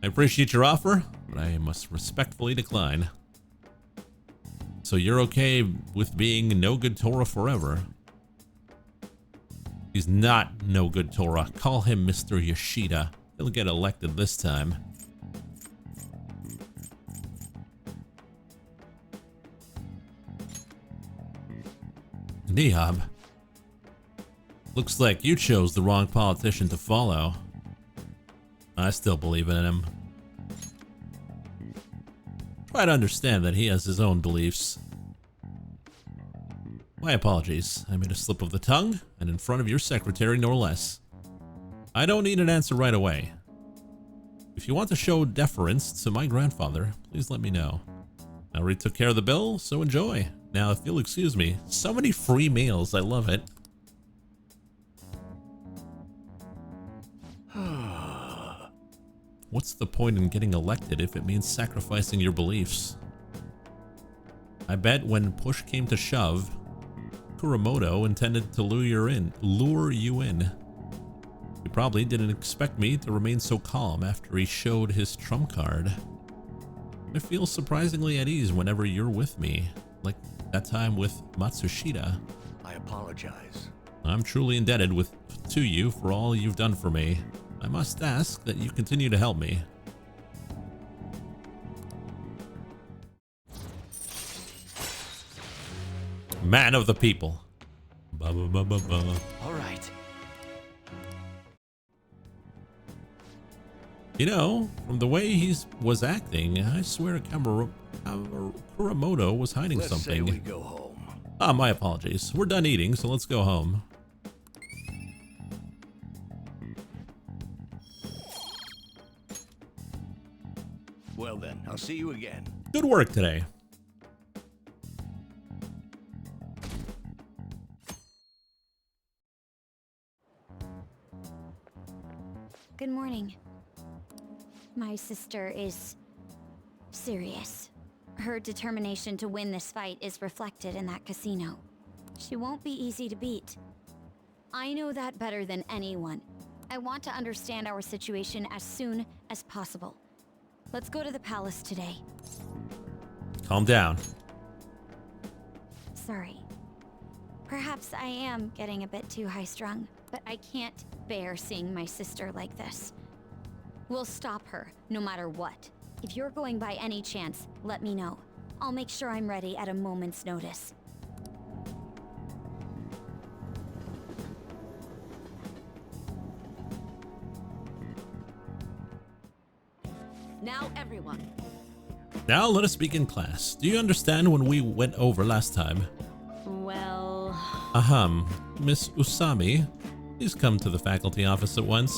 I appreciate your offer, but I must respectfully decline. So you're okay with being no good Torah forever? He's not no good Torah. Call him Mr. Yoshida. He'll get elected this time. Niab. Looks like you chose the wrong politician to follow. I still believe in him. Try to understand that he has his own beliefs. My apologies. I made a slip of the tongue, and in front of your secretary, no less. I don't need an answer right away. If you want to show deference to my grandfather, please let me know. I already took care of the bill, so enjoy. Now, if you'll excuse me, so many free meals, I love it. What's the point in getting elected if it means sacrificing your beliefs? I bet when push came to shove, Kuramoto intended to lure you in. He probably didn't expect me to remain so calm after he showed his trump card. I feel surprisingly at ease whenever you're with me, like that time with Matsushita. I apologize. I'm truly indebted to you for all you've done for me. I must ask that you continue to help me. Man of the people. Ba ba ba ba ba. All right. You know, from the way he was acting, I swear Kuramoto was hiding something. Let's say we go home. Ah, my apologies. We're done eating, so let's go home. Well then, I'll see you again. Good work today. Good morning. My sister is serious. Her determination to win this fight is reflected in that casino. She won't be easy to beat. I know that better than anyone. I want to understand our situation as soon as possible. Let's go to the palace today. Calm down. Sorry. Perhaps I am getting a bit too high-strung, but I can't bear seeing my sister like this. We'll stop her, no matter what. If you're going by any chance, let me know. I'll make sure I'm ready at a moment's notice. Now everyone. Now let us begin class. Do you understand when we went over last time? Well... Miss Usami, please come to the faculty office at once.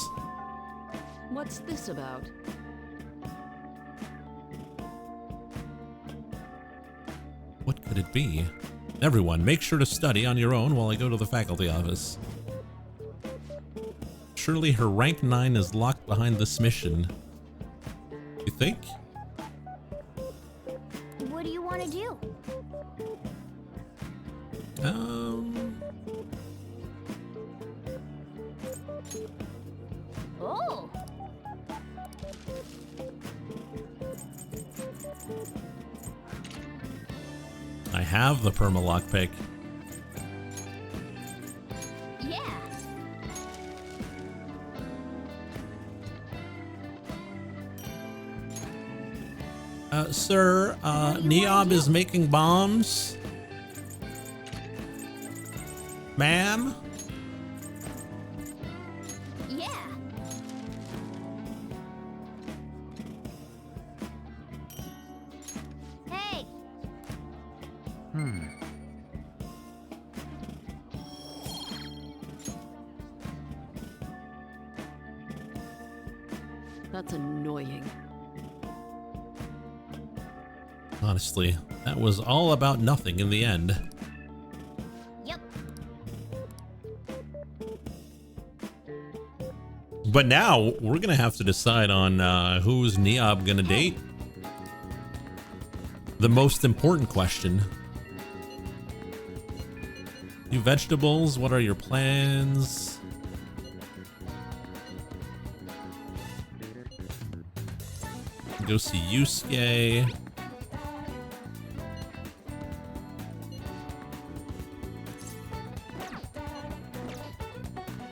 What's this about? What could it be? Everyone, make sure to study on your own while I go to the faculty office. Surely her rank 9 is locked behind this mission. You think? What do you want to do? Oh! I have the perma lockpick. Yeah. Sir, Niob is making bombs. Ma'am? Yeah. Hey. That's annoying. Honestly, that was all about nothing in the end. Yep. But now, we're gonna have to decide on who's Niob gonna date. The most important question. You vegetables, what are your plans? Go see Yusuke.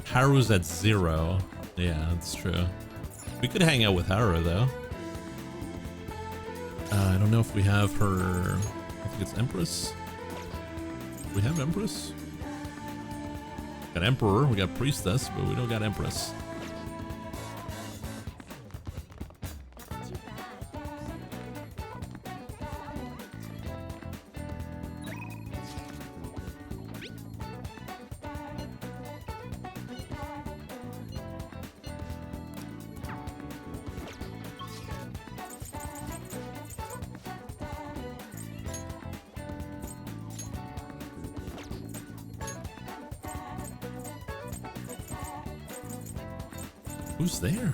Haru's at 0. Yeah, that's true. We could hang out with Haru though. I don't know if we have her. I think it's Empress. We have Empress. Got Emperor. We got Priestess, but we don't got Empress. Who's there?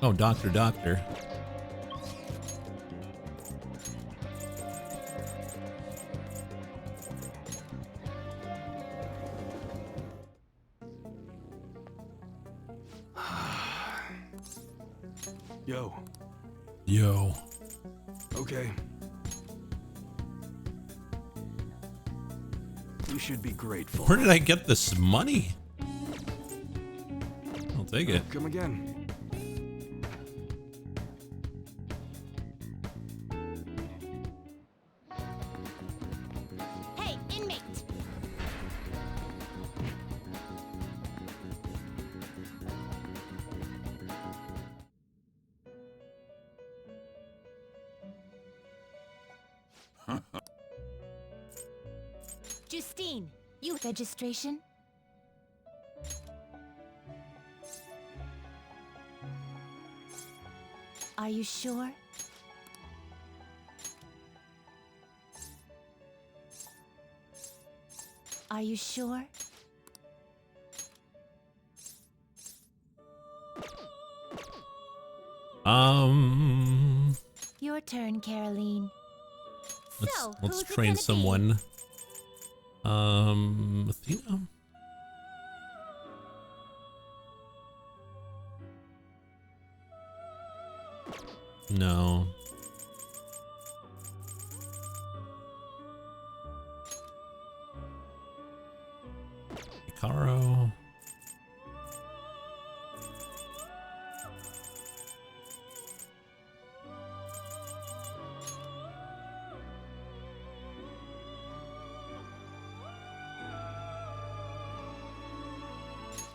Oh, Doctor. Yo. Okay. You should be grateful. Where did I get this money? I'll take it. Come again. Hey, inmate. Justine, you registration? Are you sure? Are you sure? Your turn, Caroline. Let's train someone. Athena? No. Hikaru.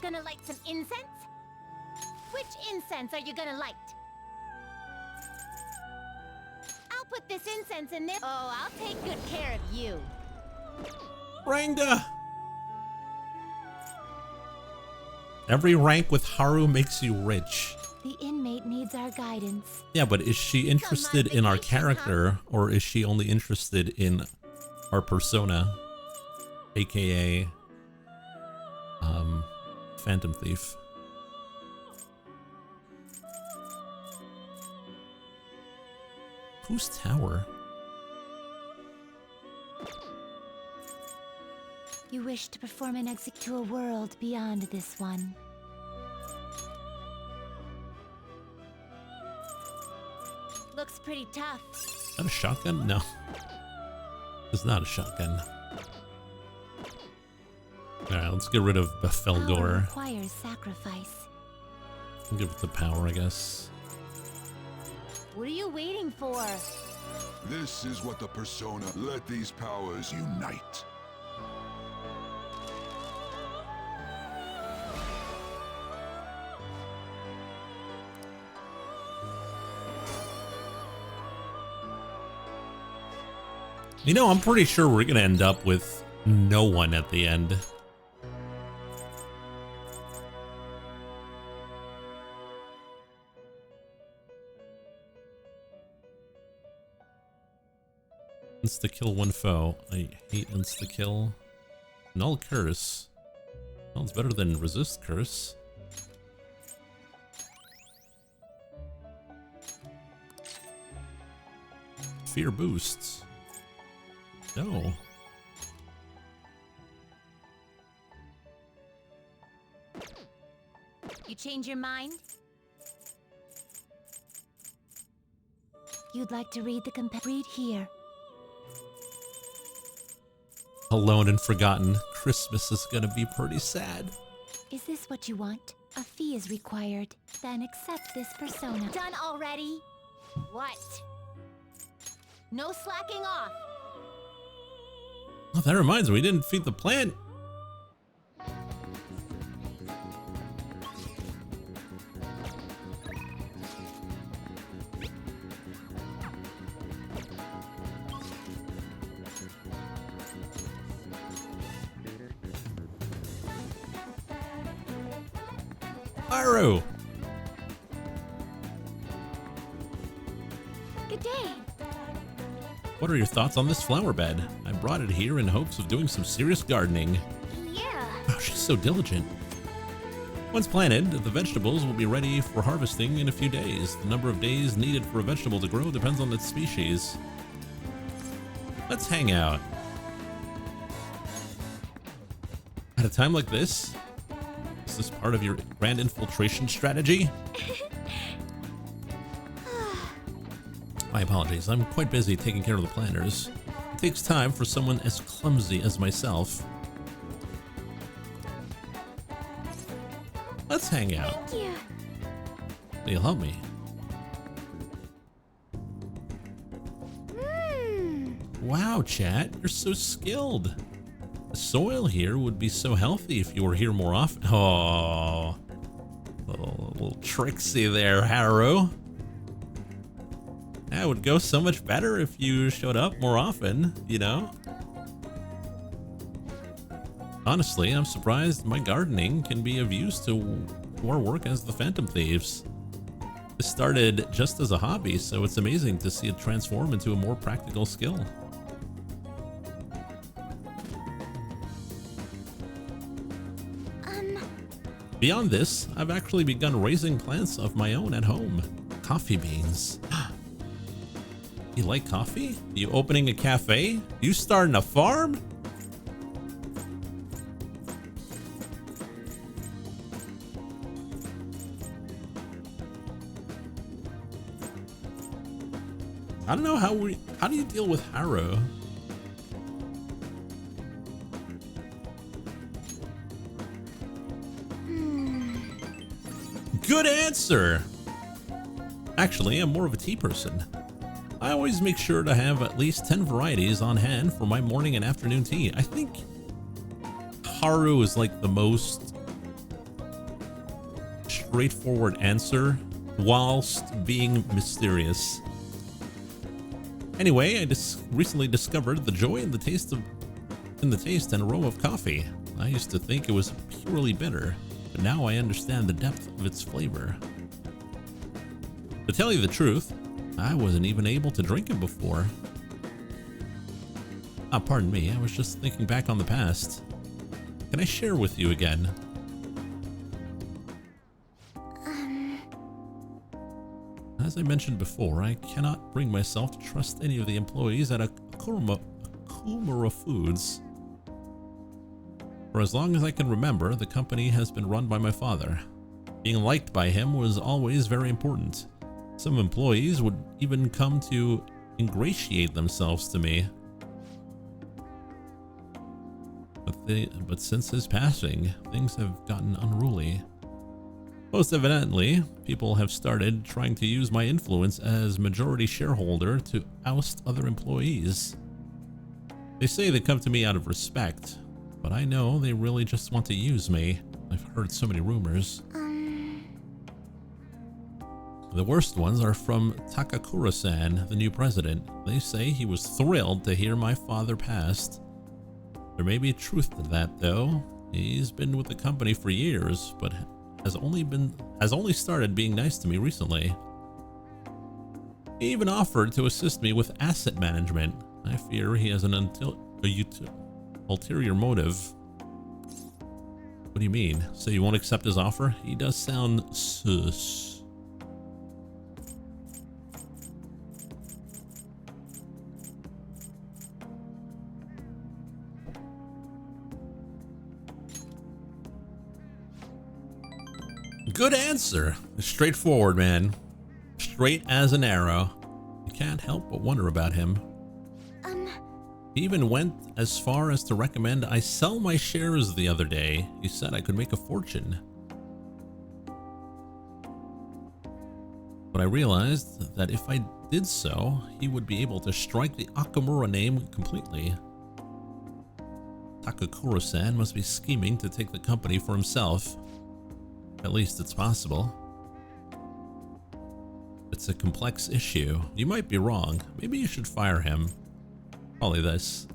Gonna light some incense? Which incense are you gonna light? I'll put this incense in there. Oh, I'll take good care of you. Ranga! Every rank with Haru makes you rich. The inmate needs our guidance. Yeah, but is she interested in our character, or is she only interested in our persona? AKA, Phantom Thief. Whose tower? You wish to perform an exit to a world beyond this one. Looks pretty tough. Is that a shotgun? No. It's not a shotgun. Alright, let's get rid of Belfegor. Requires sacrifice. I'll give it the power, I guess. What are you waiting for? This is what the persona. Let these powers unite. You know, I'm pretty sure we're gonna end up with no one at the end. Insta-kill one foe. I hate insta-kill. Null curse. Well, it's better than resist curse. Fear boosts. No. You change your mind? You'd like to read the read here. Alone and forgotten. Christmas is gonna be pretty sad. Is this what you want? A fee is required. Then accept this persona. Done already? What? No slacking off. Oh, that reminds me, we didn't feed the plant. Haru! Good day. What are your thoughts on this flower bed? I brought it here in hopes of doing some serious gardening. Yeah. Oh, she's so diligent. Once planted, the vegetables will be ready for harvesting in a few days. The number of days needed for a vegetable to grow depends on its species. Let's hang out. At a time like this? Is this part of your grand infiltration strategy? My apologies, I'm quite busy taking care of the planters. It takes time for someone as clumsy as myself. Let's hang out. Thank you. You'll help me. Wow, chat, you're so skilled. The soil here would be so healthy if you were here more often. Oh, little tricksy there, Haru. That would go so much better if you showed up more often, you know? Honestly, I'm surprised my gardening can be of use to our work as the Phantom Thieves. This started just as a hobby, so it's amazing to see it transform into a more practical skill. Beyond this, I've actually begun raising plants of my own at home. Coffee beans. You like coffee? You opening a cafe? You starting a farm? I don't know how do you deal with Harrow? Good answer! Actually, I'm more of a tea person. I always make sure to have at least 10 varieties on hand for my morning and afternoon tea. I think Haru is like the most straightforward answer whilst being mysterious. Anyway, I recently discovered the joy in the taste and aroma of coffee. I used to think it was purely bitter, but now I understand the depth of its flavor. To tell you the truth, I wasn't even able to drink it before. Pardon me, I was just thinking back on the past. Can I share with you again? As I mentioned before, I cannot bring myself to trust any of the employees at Akumura Foods. For as long as I can remember, the company has been run by my father. Being liked by him was always very important. Some employees would even come to ingratiate themselves to me. But since his passing, things have gotten unruly. Most evidently, people have started trying to use my influence as majority shareholder to oust other employees. They say they come to me out of respect, but I know they really just want to use me. I've heard so many rumors. The worst ones are from Takakura-san, the new president. They say he was thrilled to hear my father passed. There may be truth to that, though. He's been with the company for years, but has only started being nice to me recently. He even offered to assist me with asset management. I fear he has an ulterior motive. What do you mean? So you won't accept his offer? He does sound sus. Good answer. Straightforward, man. Straight as an arrow. You can't help but wonder about him. He even went as far as to recommend I sell my shares the other day. He said I could make a fortune. But I realized that if I did so, he would be able to strike the Akamura name completely. Takakura-san must be scheming to take the company for himself. At least it's possible. It's a complex issue. You might be wrong. Maybe you should fire him. Probably this.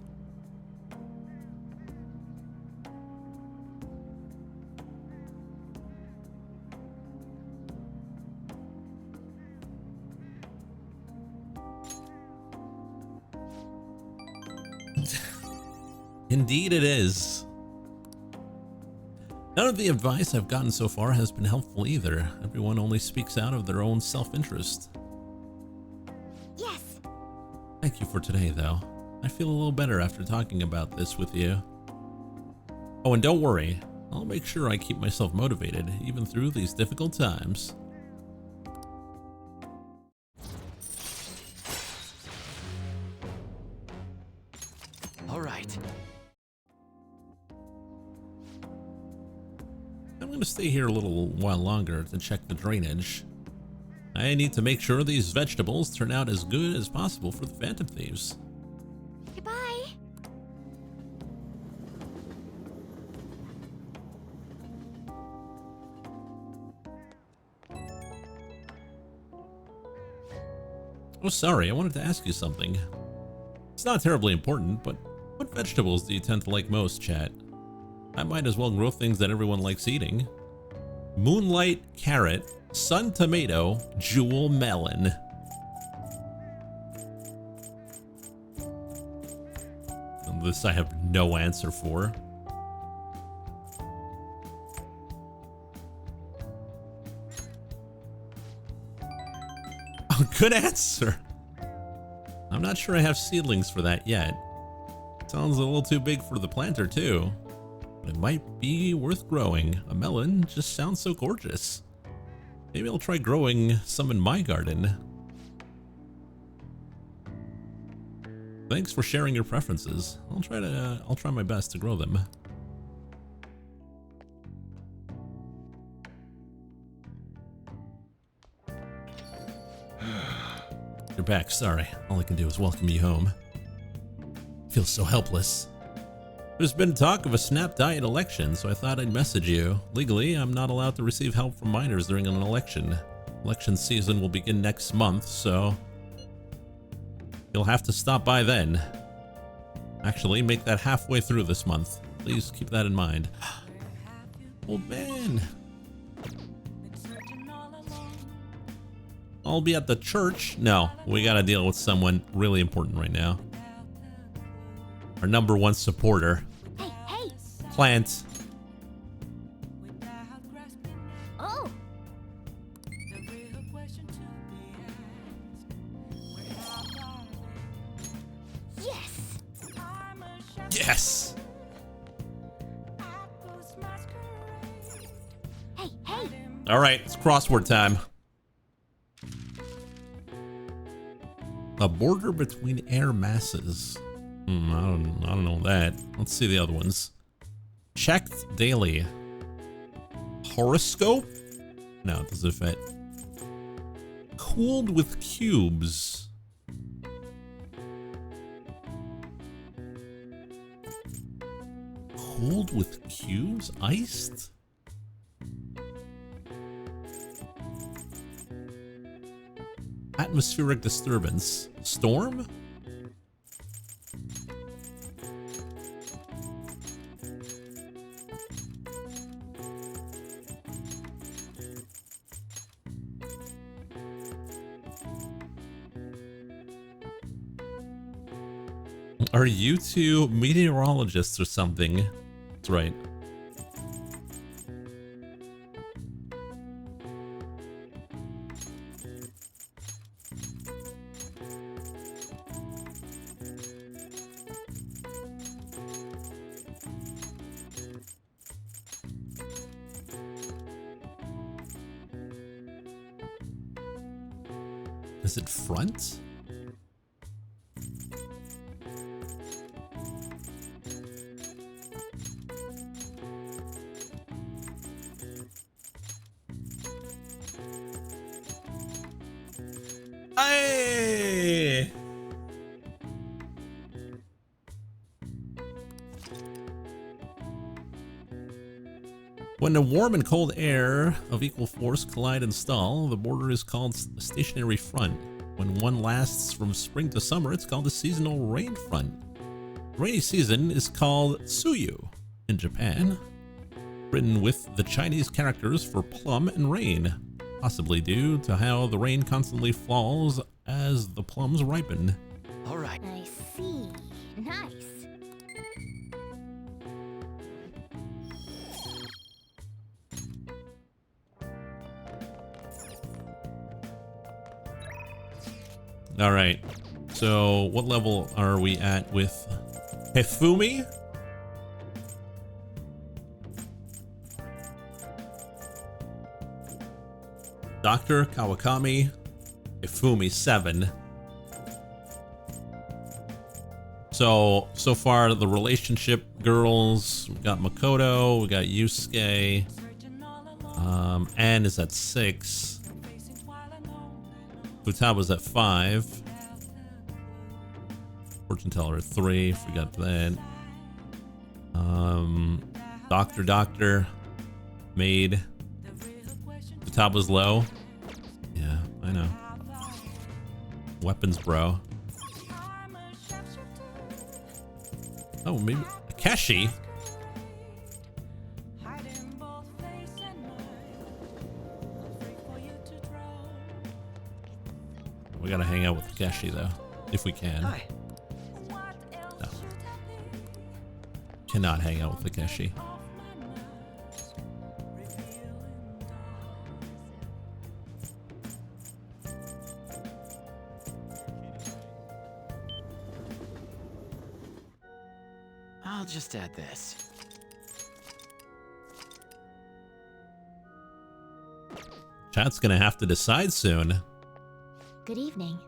Indeed it is. None of the advice I've gotten so far has been helpful either. Everyone only speaks out of their own self-interest. Yes. Thank you for today, though. I feel a little better after talking about this with you. Oh, and don't worry. I'll make sure I keep myself motivated, even through these difficult times. All right. I'm going to stay here a little while longer to check the drainage. I need to make sure these vegetables turn out as good as possible for the Phantom Thieves. Goodbye. Oh, sorry, I wanted to ask you something. It's not terribly important, but what vegetables do you tend to like most, chat? I might as well grow things that everyone likes eating. Moonlight carrot, sun tomato, jewel melon. And this I have no answer for. Oh, good answer. I'm not sure I have seedlings for that yet. Sounds a little too big for the planter too. But it might be worth growing. A melon just sounds so gorgeous. Maybe I'll try growing some in my garden. Thanks for sharing your preferences. I'll try my best to grow them. You're back, sorry. All I can do is welcome you home. Feel so helpless. There's been talk of a snap diet election, so I thought I'd message you. Legally, I'm not allowed to receive help from minors during an election. Election season will begin next month, so you'll have to stop by then. Actually, make that halfway through this month. Please keep that in mind. Old man. I'll be at the church. No, we gotta deal with someone really important right now. Our #1 supporter. Hey! Plant. Oh! Yes! Yes! Hey! Alright, it's crossword time. A border between air masses. I don't know that. Let's see the other ones. Checked daily. Horoscope? No, it doesn't fit. Cooled with cubes. Cooled with cubes? Iced? Atmospheric disturbance. Storm? Are you two meteorologists or something? That's right. Is it front? Hey! When the warm and cold air of equal force collide and stall, the border is called a stationary front. When one lasts from spring to summer, it's called a seasonal rain front. The rainy season is called Tsuyu in Japan, written with the Chinese characters for plum and rain, possibly due to how the rain constantly falls as the plums ripen. All right. I see. Nice. All right. So what level are we at with Hifumi? Dr. Kawakami, Hifumi 7. So far the relationship girls, we got Makoto, we got Yusuke, Anne is at 6. Futaba's at 5. Fortune teller at 3. Forgot that. Doctor, maid. Futaba's low. Yeah, I know. Weapons bro. Oh, maybe Keshi. Takeshi, though, if we can. Hi. No. Cannot hang out with Takeshi. I'll just add this. Chat's gonna have to decide soon. Good evening.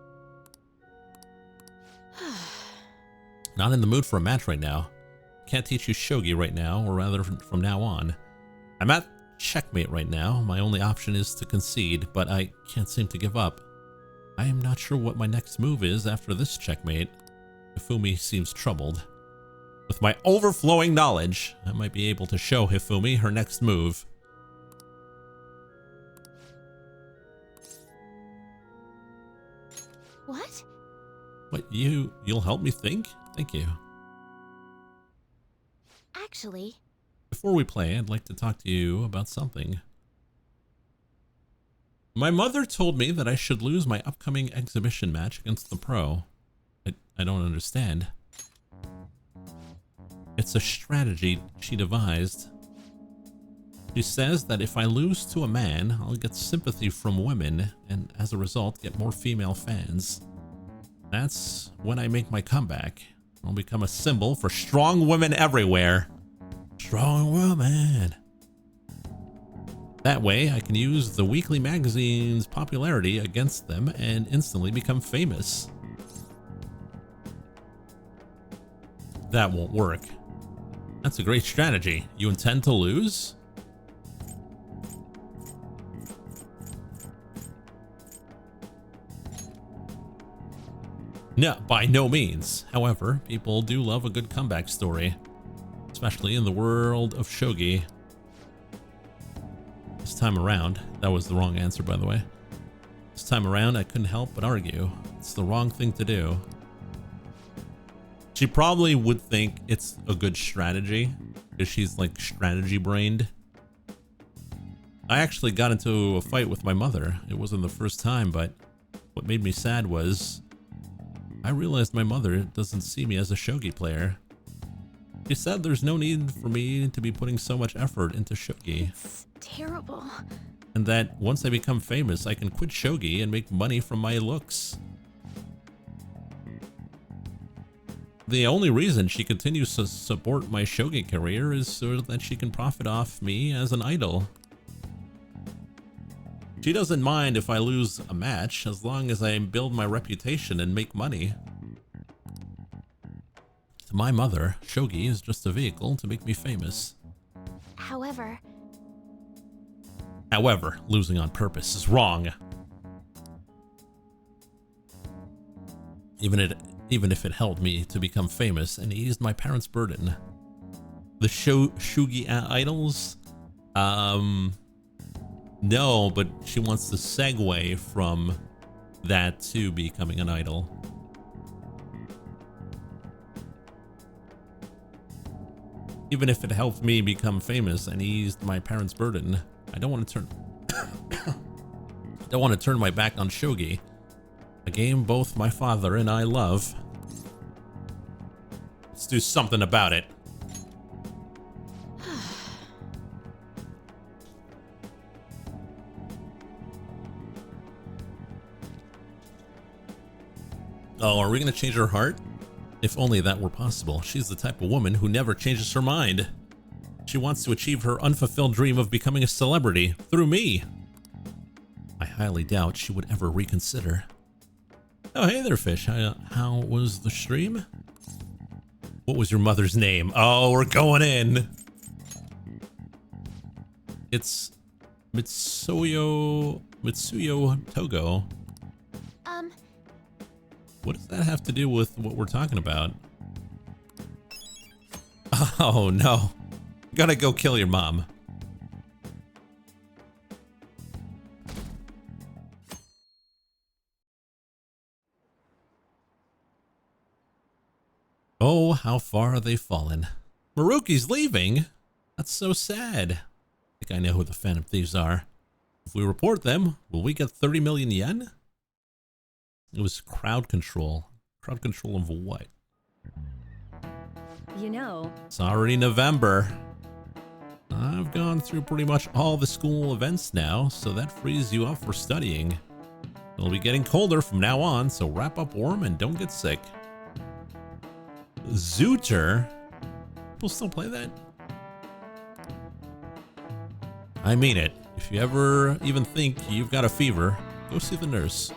Not in the mood for a match right now. Can't teach you shogi right now, or rather from now on. I'm at checkmate right now. My only option is to concede, but I can't seem to give up. I am not sure what my next move is after this checkmate. Hifumi seems troubled. With my overflowing knowledge, I might be able to show Hifumi her next move. What? What, you'll help me think? Thank you. Actually... Before we play, I'd like to talk to you about something. My mother told me that I should lose my upcoming exhibition match against the pro. I don't understand. It's a strategy she devised. She says that if I lose to a man, I'll get sympathy from women, and as a result, get more female fans. That's when I make my comeback. I'll become a symbol for strong women everywhere. Strong woman. That way, I can use the weekly magazine's popularity against them and instantly become famous. That won't work. That's a great strategy. You intend to lose? No, by no means. However, people do love a good comeback story, especially in the world of shogi. This time around, that was the wrong answer, by the way. This time around, I couldn't help but argue. It's the wrong thing to do. She probably would think it's a good strategy because she's like strategy brained. I actually got into a fight with my mother. It wasn't the first time, but what made me sad was I realized my mother doesn't see me as a shogi player. She said there's no need for me to be putting so much effort into shogi. It's terrible. And that once I become famous, I can quit shogi and make money from my looks. The only reason she continues to support my shogi career is so that she can profit off me as an idol. She doesn't mind if I lose a match as long as I build my reputation and make money. To my mother, shogi is just a vehicle to make me famous. However, losing on purpose is wrong. Even if it helped me to become famous and eased my parents' burden. The shogi idols? No, but she wants to segue from that to becoming an idol. Even if it helped me become famous and eased my parents' burden, I don't want to turn my back on shogi, a game both my father and I love. Let's do something about it. Oh, are we going to change her heart? If only that were possible. She's the type of woman who never changes her mind. She wants to achieve her unfulfilled dream of becoming a celebrity through me. I highly doubt she would ever reconsider. Oh, hey there, Fish. How was the stream? What was your mother's name? Oh, we're going in. It's Mitsuyo Togo. What does that have to do with what we're talking about? Oh, no. Gotta go kill your mom. Oh, how far are they fallen? Maruki's leaving? That's so sad. I think I know who the Phantom Thieves are. If we report them, will we get 30 million yen? It was crowd control. Crowd control of what? You know, It's already November. I've gone through pretty much all the school events now, so that frees you up for studying. It'll be getting colder from now on, so wrap up warm and don't get sick. Zooter? People still play that? I mean it. If you ever even think you've got a fever, go see the nurse.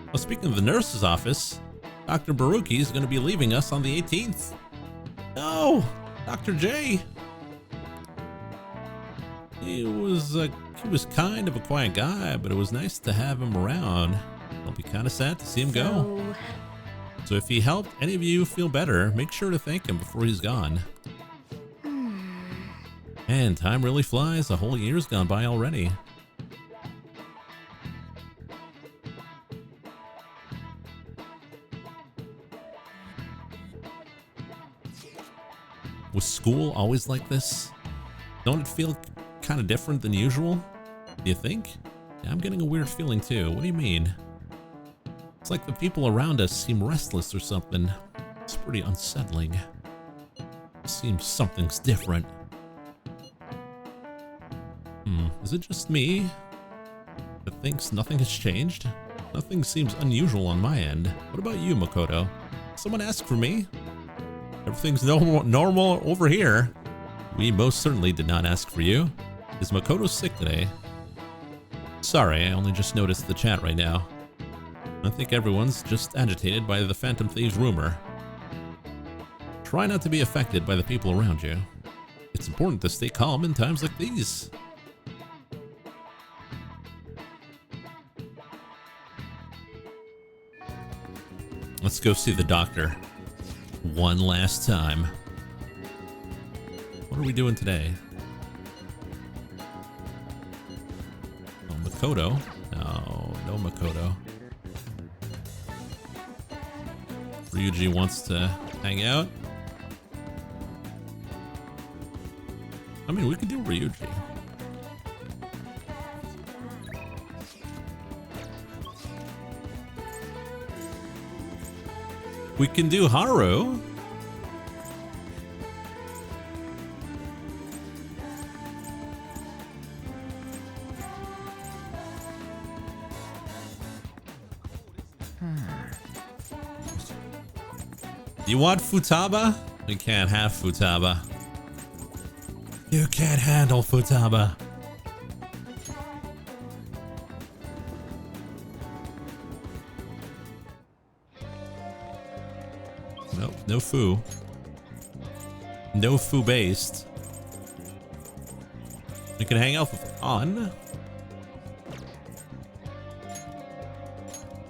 Well, speaking of the nurse's office, Dr. Baruki is going to be leaving us on the 18th. No! Dr. J! He was kind of a quiet guy, but it was nice to have him around. I'll be kind of sad to see him go. So if he helped any of you feel better, make sure to thank him before he's gone. And time really flies. A whole year's gone by already. Was school always like this? Don't it feel kind of different than usual? Do you think? Yeah, I'm getting a weird feeling too. What do you mean? It's like the people around us seem restless or something. It's pretty unsettling. Seems something's different. Is it just me that thinks nothing has changed? Nothing seems unusual on my end. What about you, Makoto? Someone asked for me? Everything's normal over here. We most certainly did not ask for you. Is Makoto sick today? Sorry, I only just noticed the chat right now. I think everyone's just agitated by the Phantom Thieves rumor. Try not to be affected by the people around you. It's important to stay calm in times like these. Let's go see the doctor. One last time. What are we doing today? Oh, Makoto. No Makoto. Ryuji wants to hang out. I mean, we could do Ryuji. We can do Haru. You want Futaba? We can't have Futaba. You can't handle Futaba. Nope, no Fu. No Fu based. We can hang out with On.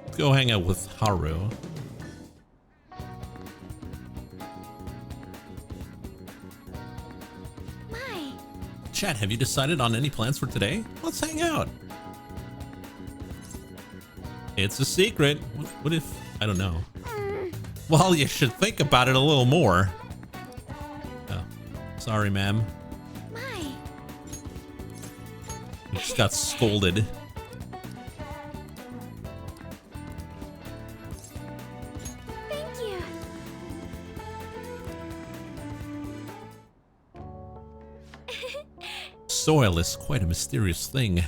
Let's go hang out with Haru. Chat, have you decided on any plans for today? Let's hang out. It's a secret. What if... I don't know. Well, you should think about it a little more. Oh, sorry, ma'am. You just got scolded. Thank you. Soil is quite a mysterious thing.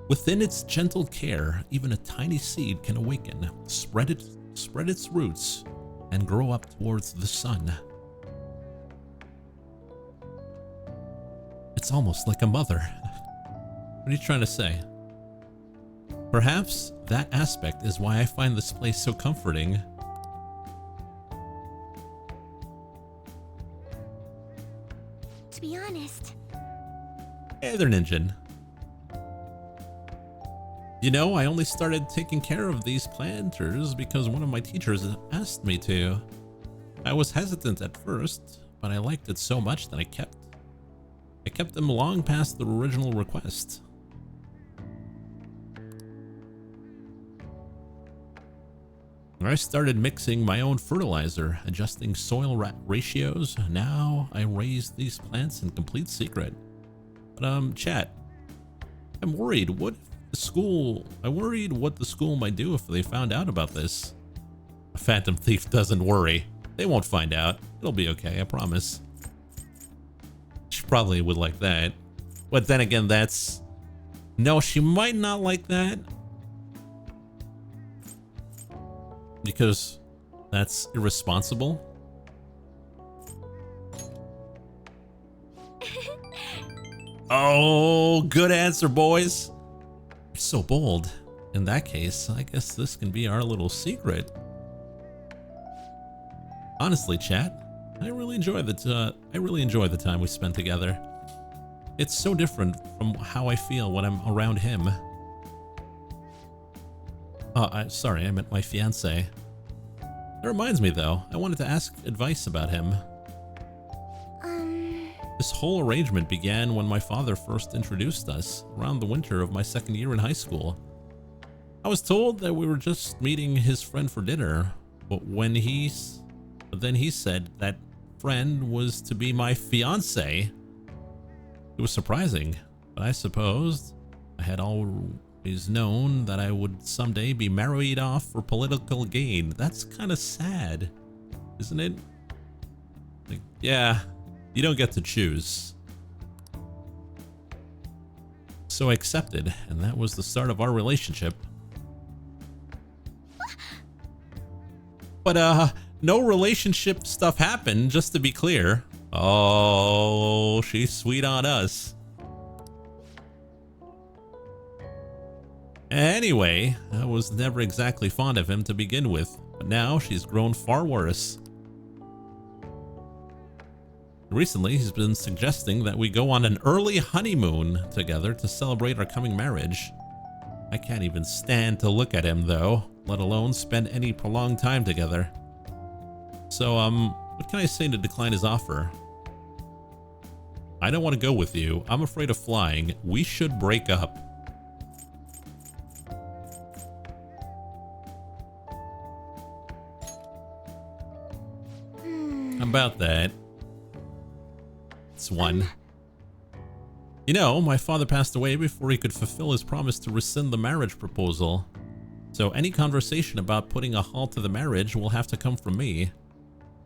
Within its gentle care, even a tiny seed can awaken, spread its roots, and grow up towards the sun. It's almost like a mother. What are you trying to say? Perhaps that aspect is why I find this place so comforting. To be honest, Hey there, Ninjin. You know, I only started taking care of these planters because one of my teachers asked me to. I was hesitant at first, but I liked it so much that I kept them long past the original request. I started mixing my own fertilizer, adjusting soil ratios. Now I raise these plants in complete secret. But chat, I'm worried. What if The school, I worried what the school might do if they found out about this. A phantom thief doesn't worry. They won't find out. It'll be okay, I promise. She probably would like that. But then again, that's... No, she might not like that. Because that's irresponsible. Oh, good answer, boys. You're so bold. In that case, I guess this can be our little secret. Honestly, chat, I really enjoy the time we spent together. It's so different from how I feel when I'm around him. Sorry, I meant my fiance. That reminds me, though, I wanted to ask advice about him. This whole arrangement began when my father first introduced us, around the winter of my second year in high school. I was told that we were just meeting his friend for dinner, but then he said that friend was to be my fiance. It was surprising, but I supposed I had always known that I would someday be married off for political gain. That's kind of sad, isn't it? Like, yeah, you don't get to choose. So I accepted, and that was the start of our relationship. But no relationship stuff happened, just to be clear. Oh, she's sweet on us. Anyway, I was never exactly fond of him to begin with, but now she's grown far worse. Recently, he's been suggesting that we go on an early honeymoon together to celebrate our coming marriage. I can't even stand to look at him, though, let alone spend any prolonged time together. So, what can I say to decline his offer? I don't want to go with you. I'm afraid of flying. We should break up. How about that? It's one. You know, my father passed away before he could fulfill his promise to rescind the marriage proposal. So any conversation about putting a halt to the marriage will have to come from me.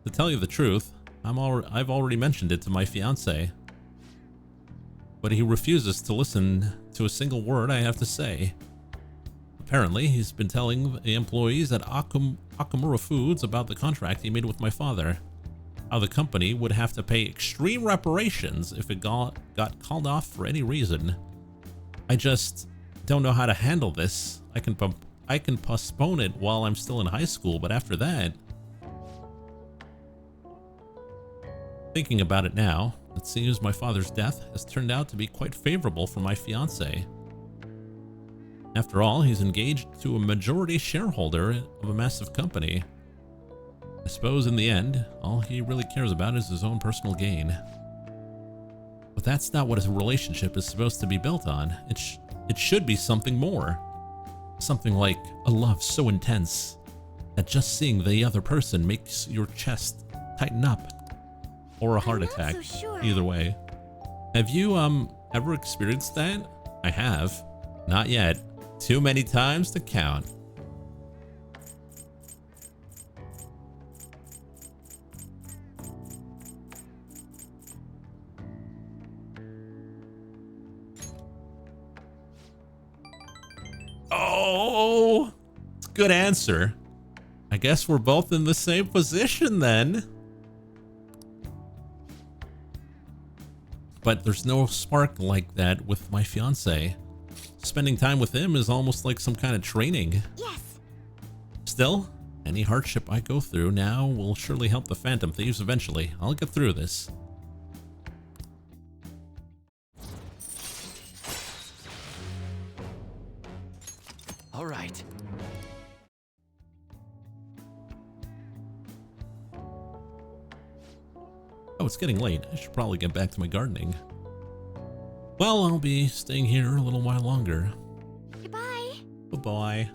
To tell you the truth, I've already mentioned it to my fiance. But he refuses to listen to a single word I have to say. Apparently, he's been telling the employees at Akamura Foods about the contract he made with my father. How the company would have to pay extreme reparations if it got called off for any reason. I just don't know how to handle this. I can postpone it while I'm still in high school, but after that... Thinking about it now, it seems my father's death has turned out to be quite favorable for my fiancé. After all, he's engaged to a majority shareholder of a massive company. I suppose in the end, all he really cares about is his own personal gain. But that's not what a relationship is supposed to be built on. It should be something more. Something like a love so intense that just seeing the other person makes your chest tighten up. Or a heart attack. So sure. Either way. Have you ever experienced that? I have. Not yet. Too many times to count. Oh, it's a good answer. I guess we're both in the same position then. But there's no spark like that with my fiance. Spending time with him is almost like some kind of training. Yes. Still, any hardship I go through now will surely help the Phantom Thieves eventually. I'll get through this. All right. Oh, it's getting late. I should probably get back to my gardening. Well, I'll be staying here a little while longer. Goodbye. Bye-bye.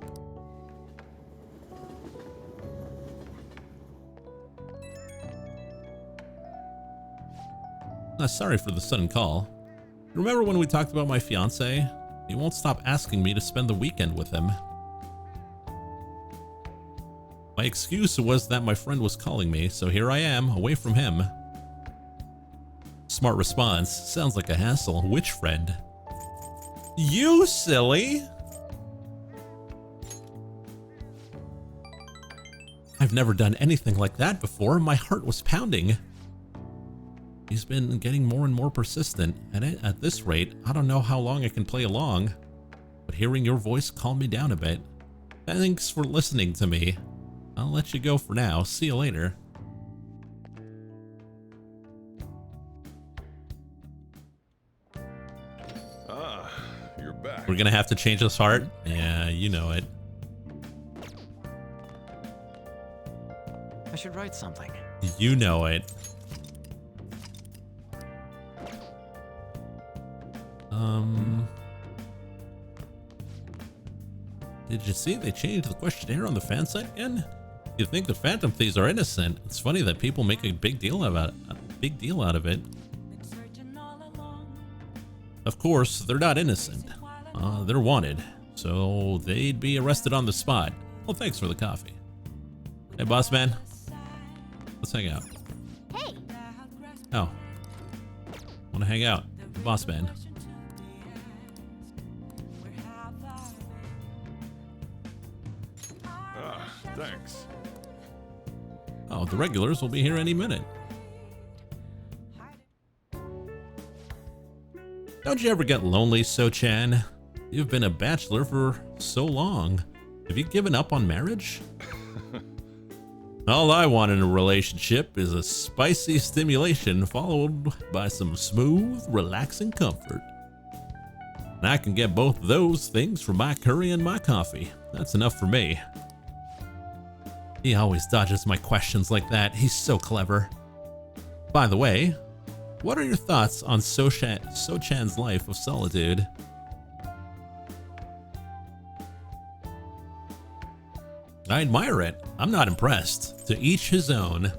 Sorry for the sudden call. Remember when we talked about my fiance? He won't stop asking me to spend the weekend with him. My excuse was that my friend was calling me, so here I am, away from him. Smart response. Sounds like a hassle. Which friend? You, silly! I've never done anything like that before. My heart was pounding. He's been getting more and more persistent. At this rate, I don't know how long I can play along. But hearing your voice calmed me down a bit. Thanks for listening to me. I'll let you go for now. See you later. Ah, you're back. We're gonna have to change his heart? Yeah, you know it. I should write something. You know it. Did you see they changed the questionnaire on the fan site again? You think the Phantom Thieves are innocent? It's funny that people make a big deal out of it. Of course, they're not innocent. They're wanted, so they'd be arrested on the spot. Well, thanks for the coffee. Hey, boss man. Let's hang out. Hey. Oh. Wanna hang out? Boss man. Thanks. Oh, the regulars will be here any minute. Don't you ever get lonely, So-chan? You've been a bachelor for so long. Have you given up on marriage? All I want in a relationship is a spicy stimulation followed by some smooth, relaxing comfort. And I can get both those things from my curry and my coffee. That's enough for me. He always dodges my questions like that. He's so clever. By the way, what are your thoughts on So-chan's life of solitude? I admire it. I'm not impressed. To each his own.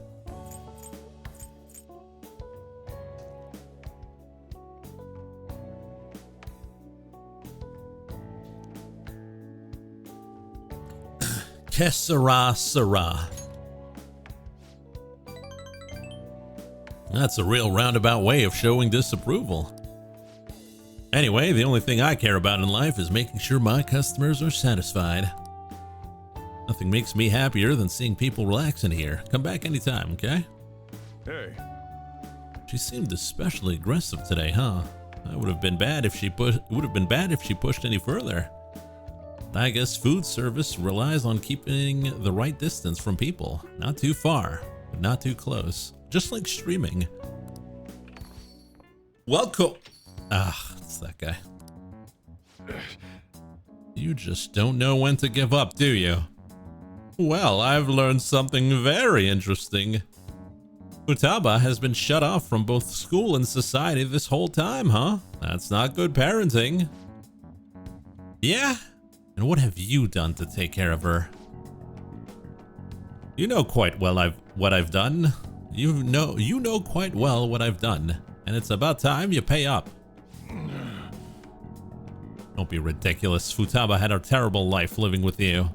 Que sera, sera. That's a real roundabout way of showing disapproval. Anyway, the only thing I care about in life is making sure my customers are satisfied. Nothing makes me happier than seeing people relax in here. Come back anytime, okay? Hey. She seemed especially aggressive today, huh? That would have been bad if she pushed any further. I guess food service relies on keeping the right distance from people. Not too far, but not too close. Just like streaming. Welcome. It's that guy. You just don't know when to give up, do you? Well, I've learned something very interesting. Futaba has been shut off from both school and society this whole time, huh? That's not good parenting. Yeah? And what have you done to take care of her? You know quite well what I've done. You know quite well what I've done, and it's about time you pay up. Don't be ridiculous. Futaba had a terrible life living with you.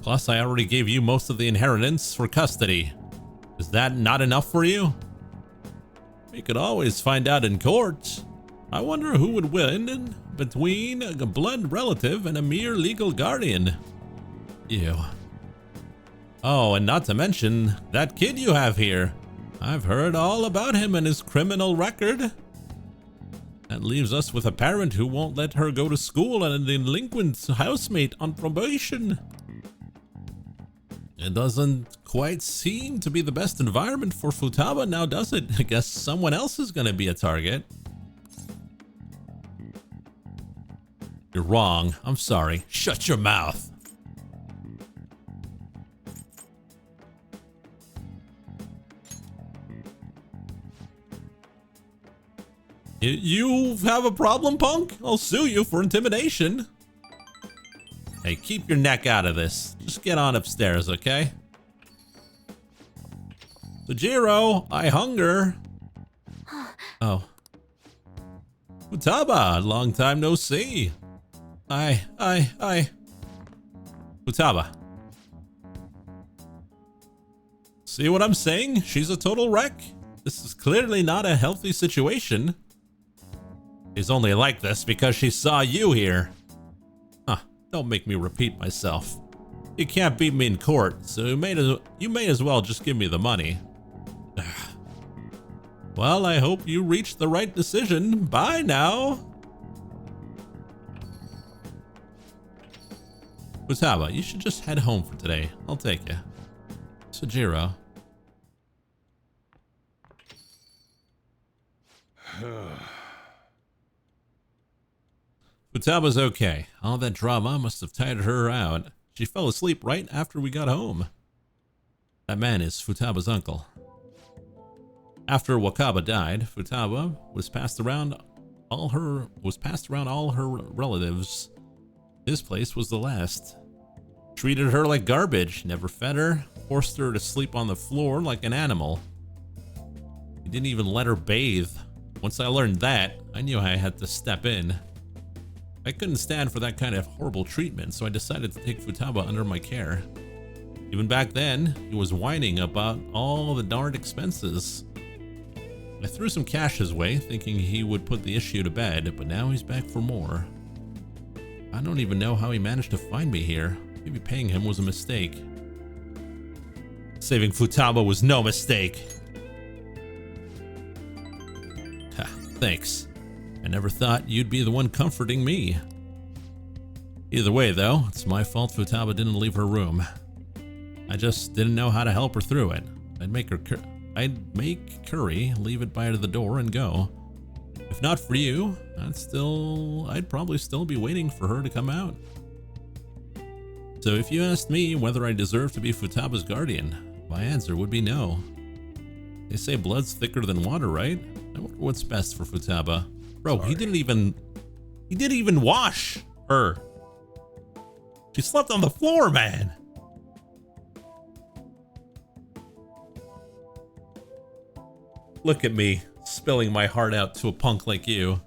Plus, I already gave you most of the inheritance for custody. Is that not enough for you? We could always find out in court. I wonder who would win between a blood relative and a mere legal guardian. Ew. Oh, and not to mention that kid you have here. I've heard all about him and his criminal record. That leaves us with a parent who won't let her go to school and a delinquent housemate on probation. It doesn't quite seem to be the best environment for Futaba now, does it? I guess someone else is going to be a target. You're wrong. I'm sorry. Shut your mouth. You have a problem, punk? I'll sue you for intimidation. Hey, keep your neck out of this. Just get on upstairs, okay? Sojiro, I hunger. Oh. Futaba, long time no see. Futaba. See what I'm saying? She's a total wreck. This is clearly not a healthy situation. She's only like this because she saw you here. Huh, don't make me repeat myself. You can't beat me in court, so you may as well just give me the money. Well, I hope you reached the right decision. Bye now. Futaba, you should just head home for today. I'll take you. Sojiro. Futaba's okay. All that drama must have tired her out. She fell asleep right after we got home. That man is Futaba's uncle. After Wakaba died, Futaba was passed around all her relatives. His place was the last. Treated her like garbage, never fed her, forced her to sleep on the floor like an animal. He didn't even let her bathe. Once I learned that, I knew I had to step in. I couldn't stand for that kind of horrible treatment, so I decided to take Futaba under my care. Even back then, he was whining about all the darned expenses. I threw some cash his way, thinking he would put the issue to bed, but now he's back for more. I don't even know how he managed to find me here. Maybe paying him was a mistake. Saving Futaba was no mistake. Ha, thanks. I never thought you'd be the one comforting me. Either way, though, it's my fault Futaba didn't leave her room. I just didn't know how to help her through it. I'd make Curry leave it by the door and go. If not for you, I'd probably still be waiting for her to come out. So if you asked me whether I deserve to be Futaba's guardian, my answer would be no. They say blood's thicker than water, right? I wonder what's best for Futaba. Bro, he didn't even wash her. She slept on the floor, man. Look at me, spilling my heart out to a punk like you.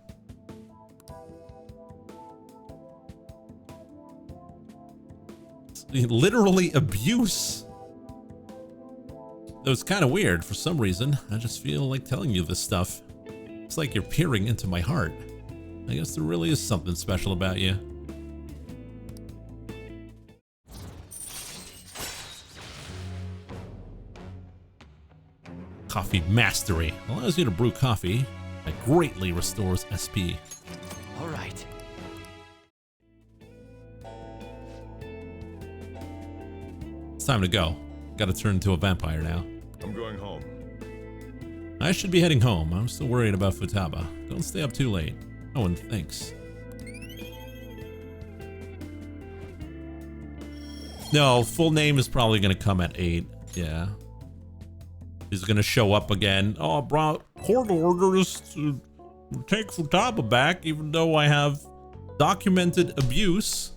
It's literally abuse. Though it's kind of weird. For some reason, I just feel like telling you this stuff. It's like you're peering into my heart. I guess there really is something special about you. Coffee Mastery allows you to brew coffee that greatly restores SP. All right. It's time to go. Gotta turn into a vampire now. I'm going home. I should be heading home. I'm still worried about Futaba. Don't stay up too late. Oh, and thanks. No, full name is probably gonna come at 8. Yeah. He's gonna show up again. Oh, brought court orders to take Futaba back, even though I have documented abuse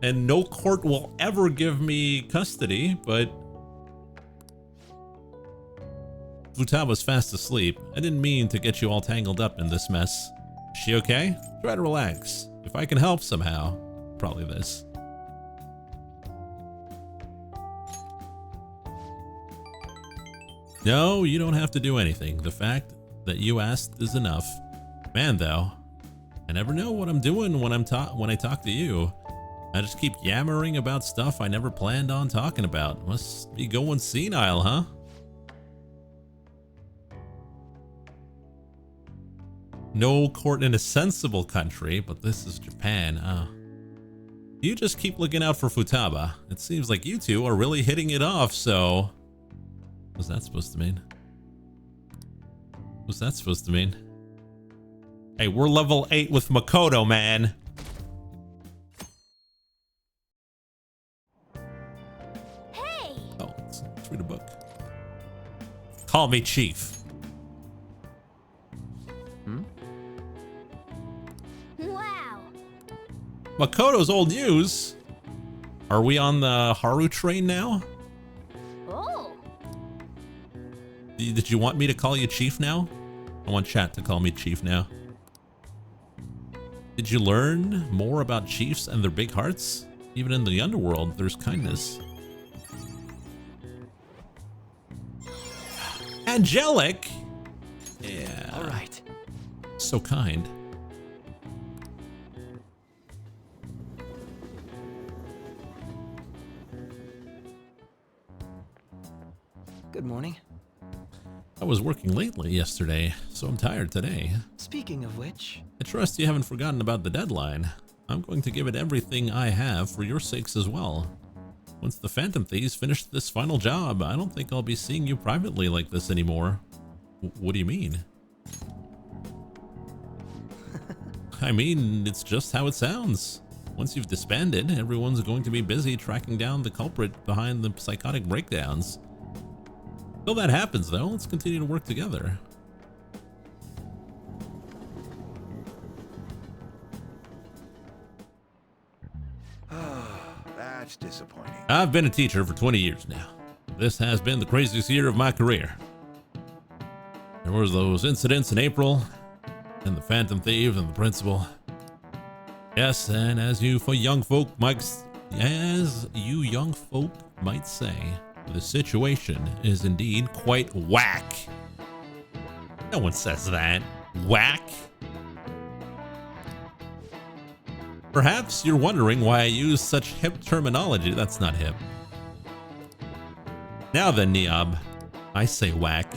and no court will ever give me custody, but Futaba's fast asleep. I didn't mean to get you all tangled up in this mess. Is she okay? Try to relax. If I can help somehow, probably this. No, you don't have to do anything. The fact that you asked is enough. Man, though, I never know what I'm doing when I talk to you. I just keep yammering about stuff I never planned on talking about. Must be going senile, huh? No court in a sensible country, but this is Japan. You just keep looking out for Futaba. It seems like you two are really hitting it off, so... What's that supposed to mean? What's that supposed to mean? Hey, we're level 8 with Makoto, man. Hey! Oh, let's read a book. Call me Chief. Wow! Makoto's old news. Are we on the Haru train now? Oh! Did you want me to call you Chief now? I want chat to call me Chief now. Did you learn more about chiefs and their big hearts? Even in the underworld, there's kindness. Angelic? Yeah. All right. So kind. Good morning. I was working lately yesterday, so I'm tired today. Speaking of which... I trust you haven't forgotten about the deadline. I'm going to give it everything I have for your sakes as well. Once the Phantom Thieves finish this final job, I don't think I'll be seeing you privately like this anymore. What do you mean? I mean, it's just how it sounds. Once you've disbanded, everyone's going to be busy tracking down the culprit behind the psychotic breakdowns. Till that happens, though, let's continue to work together. That's disappointing. I've been a teacher for 20 years now. This has been the craziest year of my career. There was those incidents in April, and the Phantom Thieves and the principal. Yes, and as you young folk might say, the situation is indeed quite whack. No one says that. Whack? Perhaps you're wondering why I use such hip terminology. That's not hip. Now then, Niob, I say whack,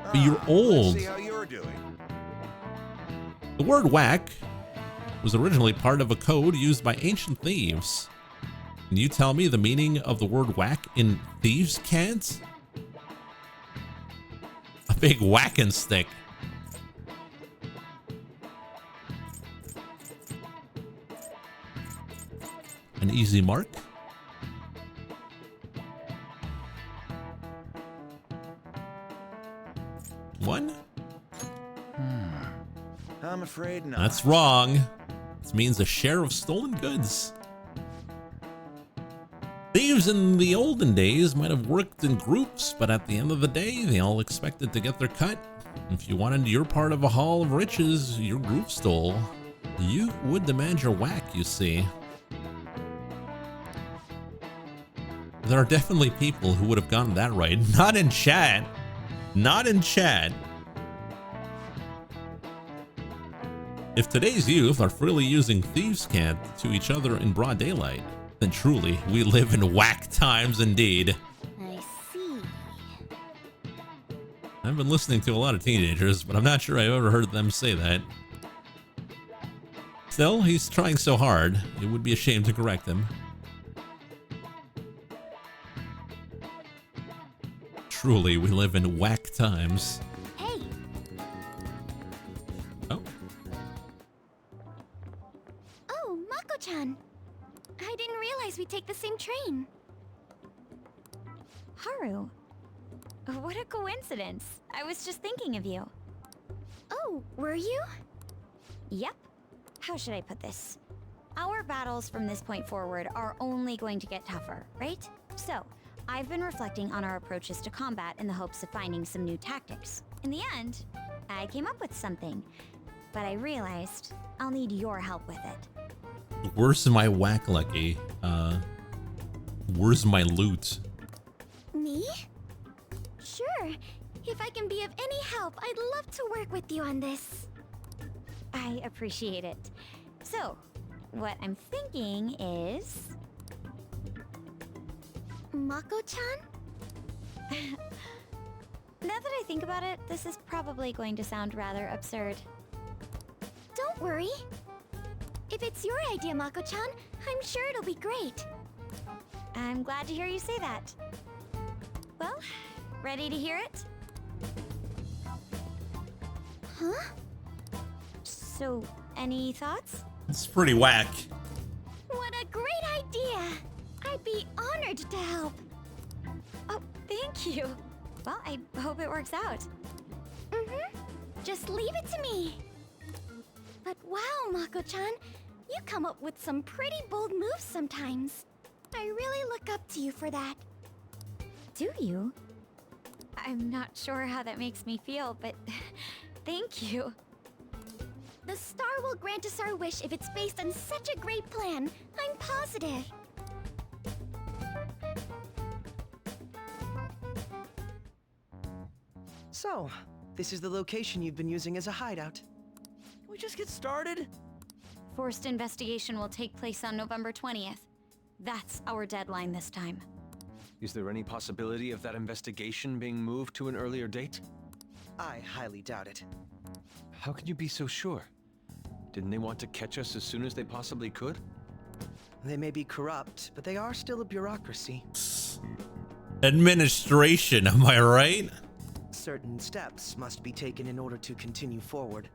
but you're old. Let's see how you're doing. The word whack was originally part of a code used by ancient thieves. Can you tell me the meaning of the word whack in thieves' cant? A big whacking stick. An easy mark? One? I'm afraid not. That's wrong. This means a share of stolen goods. Thieves in the olden days might have worked in groups, but at the end of the day, they all expected to get their cut. If you wanted your part of a haul of riches your group stole, you would demand your whack, you see. There are definitely people who would have gotten that right. Not in chat. Not in chat. If today's youth are freely using thieves' cant to each other in broad daylight, then truly we live in whack times indeed. I see. I've been listening to a lot of teenagers, but I'm not sure I've ever heard them say that. Still, he's trying so hard, it would be a shame to correct him. Truly, we live in whack times. Hey! Oh. Oh, Mako-chan! I didn't realize we'd take the same train. Haru. What a coincidence. I was just thinking of you. Oh, were you? Yep. How should I put this? Our battles from this point forward are only going to get tougher, right? So, I've been reflecting on our approaches to combat in the hopes of finding some new tactics. In the end, I came up with something, but I realized I'll need your help with it. Where's my whack, Lucky? Where's my loot? Me? Sure. If I can be of any help, I'd love to work with you on this. I appreciate it. So, what I'm thinking is... Mako-chan? Now that I think about it, this is probably going to sound rather absurd. Don't worry. If it's your idea, Mako-chan, I'm sure it'll be great. I'm glad to hear you say that. Well, ready to hear it? Huh? So, any thoughts? It's pretty whack. What a great idea! I'd be honored to help. Oh, thank you. Well, I hope it works out. Just leave it to me. But wow, Mako-chan, you come up with some pretty bold moves sometimes. I really look up to you for that. Do you? I'm not sure how that makes me feel, but thank you. The star will grant us our wish if it's based on such a great plan. I'm positive. So, this is the location you've been using as a hideout. Can we just get started? Forced investigation will take place on November 20th. That's our deadline this time. Is there any possibility of that investigation being moved to an earlier date? I highly doubt it. How can you be so sure? Didn't they want to catch us as soon as they possibly could? They may be corrupt, but they are still a bureaucracy. Administration, am I right? Certain steps must be taken in order to continue forward.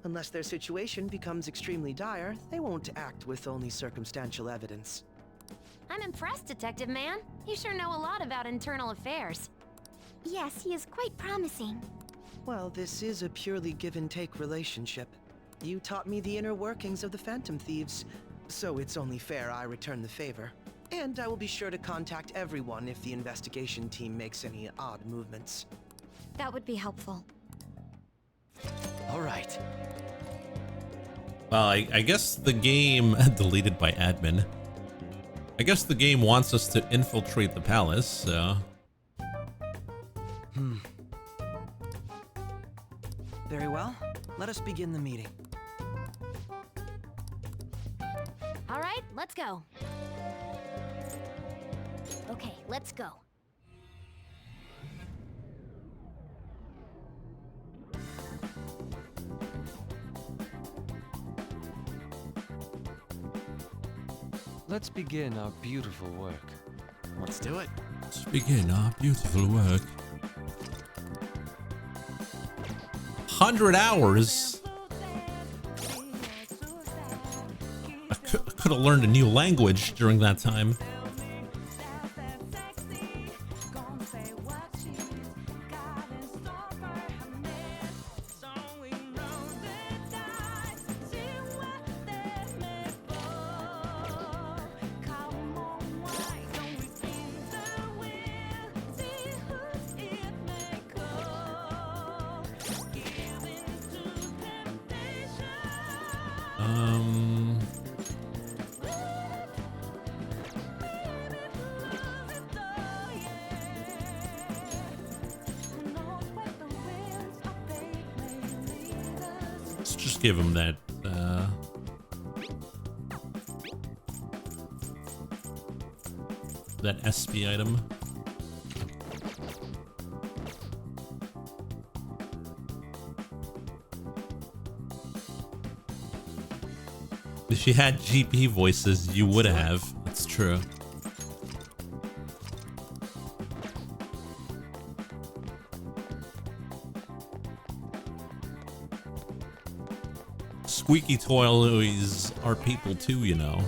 Unless their situation becomes extremely dire, they won't act with only circumstantial evidence. I'm impressed, Detective Man. You sure know a lot about internal affairs. Yes, he is quite promising. Well, this is a purely give-and-take relationship. You taught me the inner workings of the Phantom Thieves, so it's only fair I return the favor. And I will be sure to contact everyone if the investigation team makes any odd movements. That would be helpful. All right. Well, I guess the game deleted by admin. I guess the game wants us to infiltrate the palace, so... Very well. Let us begin the meeting. All right, let's go. Okay, let's go. Let's begin our beautiful work. Let's do it. Let's begin our beautiful work. 100 hours? I could have learned a new language during that time. Let's just give him that, that SP item. If you had GP voices, you would have. That's true. Squeaky toys are people too, you know.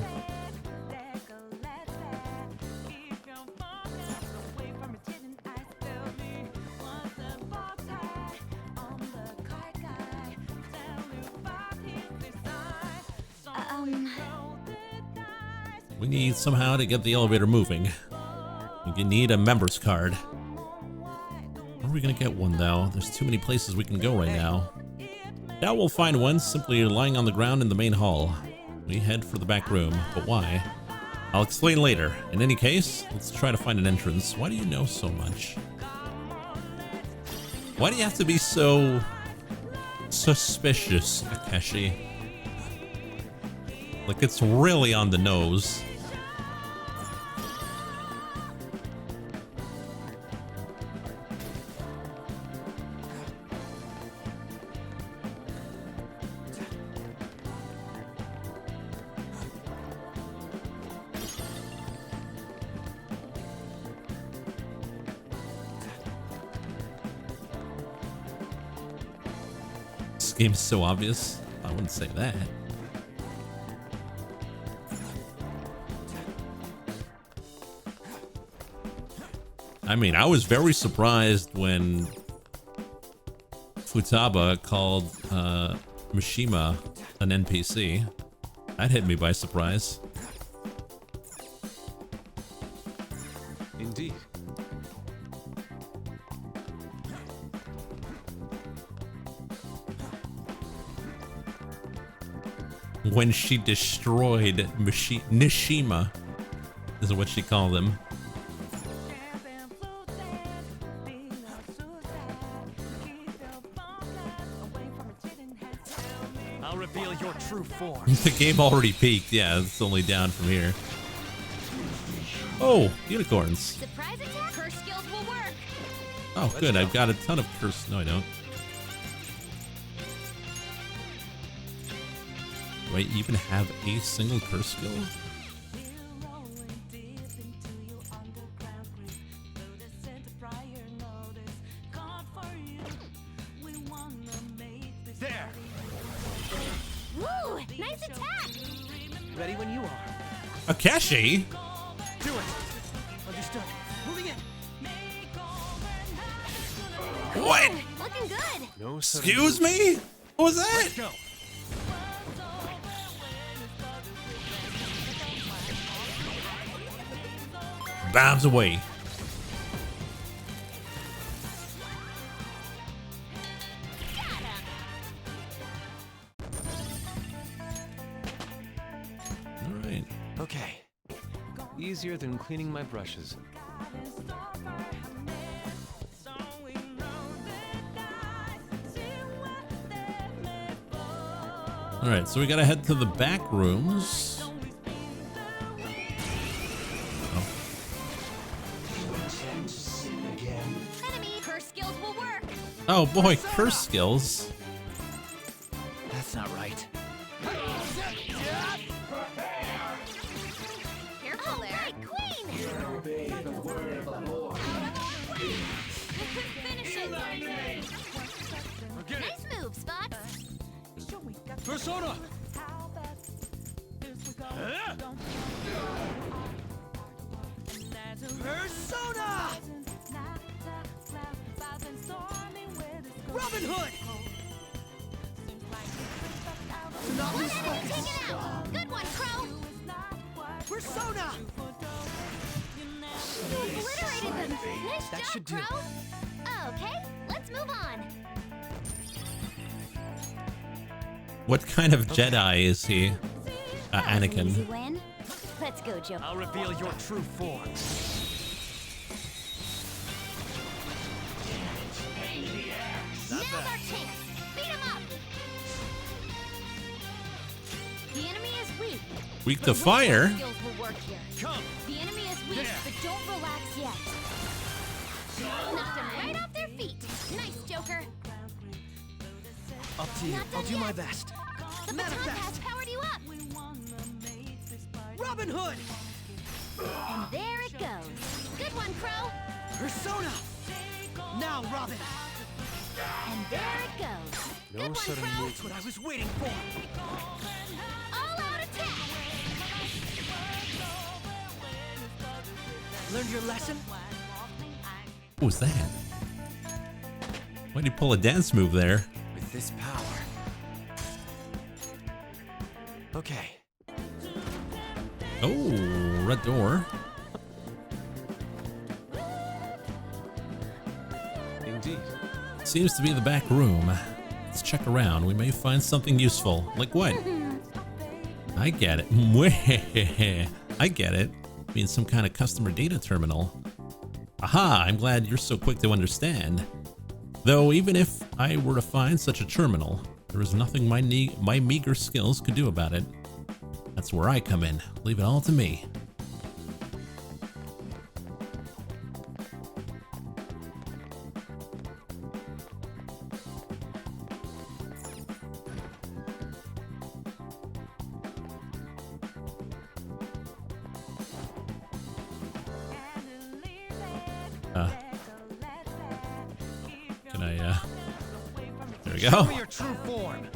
We need somehow to get the elevator moving. We need a member's card. Where are we gonna get one though? There's too many places we can go right now. Now we'll find one simply lying on the ground in the main hall. We head for the back room, but why? I'll explain later. In any case, let's try to find an entrance. Why do you know so much? Why do you have to be so suspicious, Akeshi? Like it's really on the nose. This game's so obvious. I wouldn't say that. I mean, I was very surprised when Futaba called Mishima an NPC. That hit me by surprise. Indeed. when she destroyed Nishima, is what she called him. I'll reveal your true form. The game already peaked. Yeah, it's only down from here. Oh, unicorns. Surprise attack. Curse skills will work. Oh, good. I've got a ton of curse. No, I don't. Do I even have a single curse skill? There. Woo! Nice attack. Ready when you are. Akashi? Do it. Understood. Moving in. What? Looking good. No Excuse me? What was that? Let's go. Bombs away. All right. Okay. Easier than cleaning my brushes. All right, so we gotta head to the back rooms. Oh. Enemy curse skills will work. Oh boy, curse skills. That's not right. Careful there. Queen. Finish it. Nice move, Spots. Persona. Persona. Robin Hood. Take it out. Good one, Crow. Persona. You obliterated them. Nice That job, should do. Crow. Okay, let's move on. What kind of Jedi is he? Easy Anakin. win. Let's go, Joe. I'll reveal your true form. Now's our chance. Beat him up. The enemy is weak. Weak to fire? Skills will work here. Come. The enemy is weak, There. but don't relax yet. Knocked them right off their feet. Nice, Joker. Up to you. Not done I'll do yet. my best. The baton pass powered you up. Robin Hood. And there it goes. Good one, Crow. Persona. Now, Robin. And there it goes. No Good one, sudden Crow. move. That's what I was waiting for. All out attack. Learned your lesson? What was that? Why'd he pull a dance move there? With this power. Okay. Oh, red door. Indeed. Seems to be the back room. Let's check around. We may find something useful. Like what? I get it. I get it. Means some kind of customer data terminal. Aha, I'm glad you're so quick to understand. Though even if I were to find such a terminal, there is nothing my meager skills could do about it. That's where I come in. Leave it all to me. Can I, there we Show go. me your true form.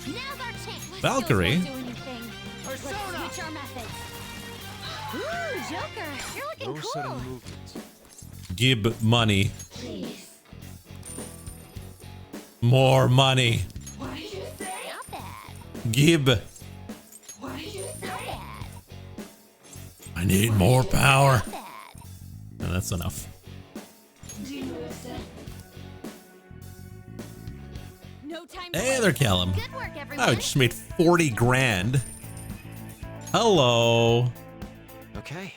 Now's our chance. Valkyrie. Skills won't do anything. Let's switch our methods. Ooh, Joker, you're looking No cool. sudden movements. Give money. More money. What did you say? Not bad. Give. What did you say? Not bad. I need more power. No, that's enough. Hey there, Callum. Good work, everyone. I just made 40 grand. Hello. Okay.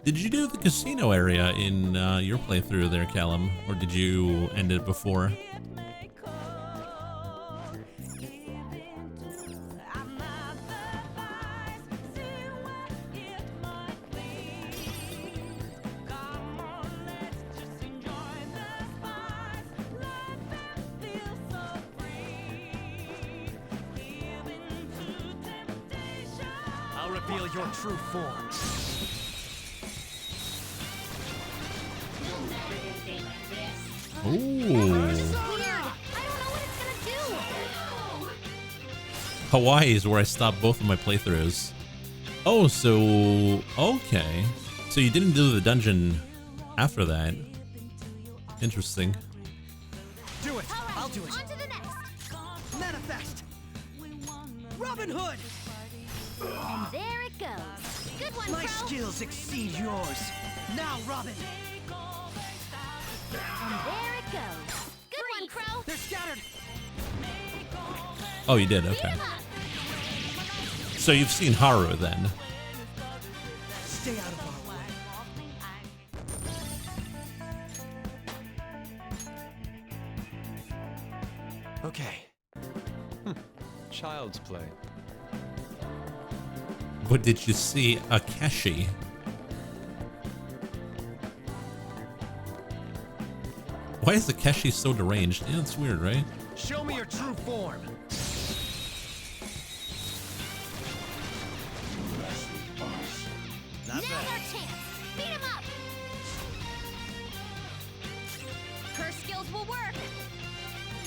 Did you do the casino area in your playthrough there, Callum? Or did you end it before? I'll reveal your true form. Hawaii is where I stopped both of my playthroughs. Oh, so okay. So you didn't do the dungeon after that. Interesting. Do it. I'll do it. On to the next. Manifest. Robin Hood. And there it goes. Good one, My Crow. skills exceed yours. Now, Robin. And there it goes. Good one, Crow. They're scattered. Oh, you did. Okay. So you've seen Haru then. Stay out of our way. Okay. Child's play. But did you see Akeshi? Why is Akeshi so deranged? Yeah, that's weird, right? Show me your true form. Now's our chance. Beat him up. Curse skills will work.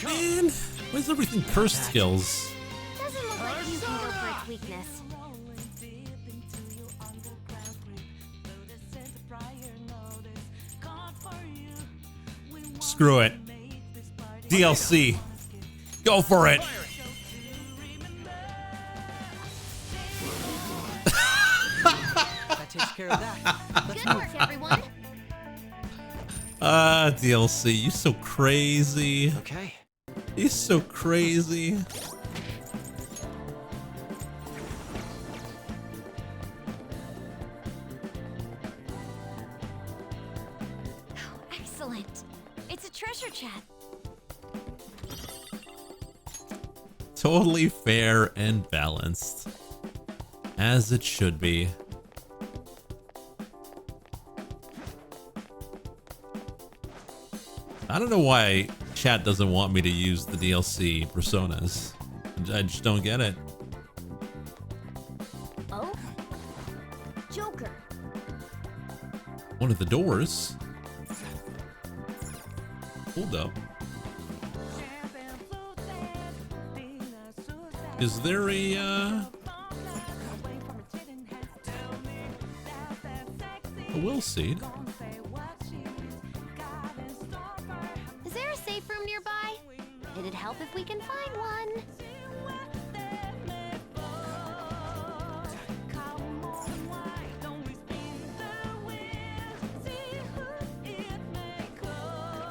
Man, why is everything cursed skills? Doesn't look like you can go for its weakness. Screw it. DLC. Go for it. That takes care of that. Let's Good work, everyone. DLC. You so crazy. Okay. He's so crazy. Excellent. It's a treasure chat. Totally fair and balanced. As it should be. I don't know why chat doesn't want me to use the DLC personas. I just don't get it. Oh? Joker. One of the doors. Hold up. Is there a will seed? Is there a safe room nearby? It'd help if we can find one.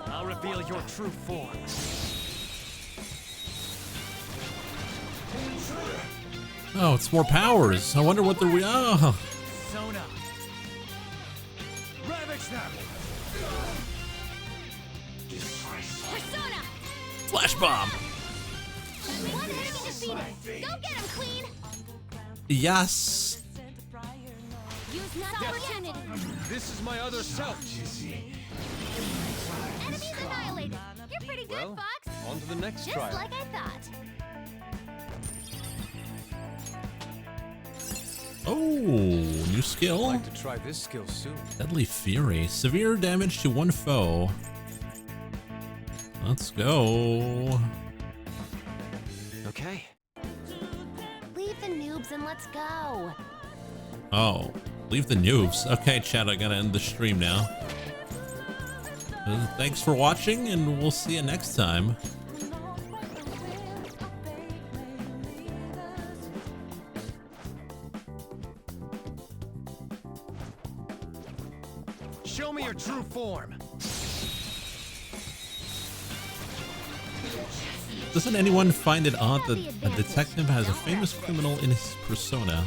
I'll reveal your true form. Oh, it's more powers. I wonder what the oh. Sona. Ravage them. Persona. Flash bomb. One enemy defeated. Go get him, Queen. Yes. Use this opportunity. This is my other self. Enemies annihilated. You're pretty good, Well, Fox. on to the next Just trial. like I thought. Oh, new skill. I'd like to try this skill soon. Deadly Fury. Severe damage to one foe. Let's go. Okay. Leave the noobs and let's go. Oh, leave the noobs. Okay, chat, I gotta end the stream now. Thanks for watching, and we'll see you next time. form. Doesn't anyone find it odd that a detective has a famous criminal in his persona?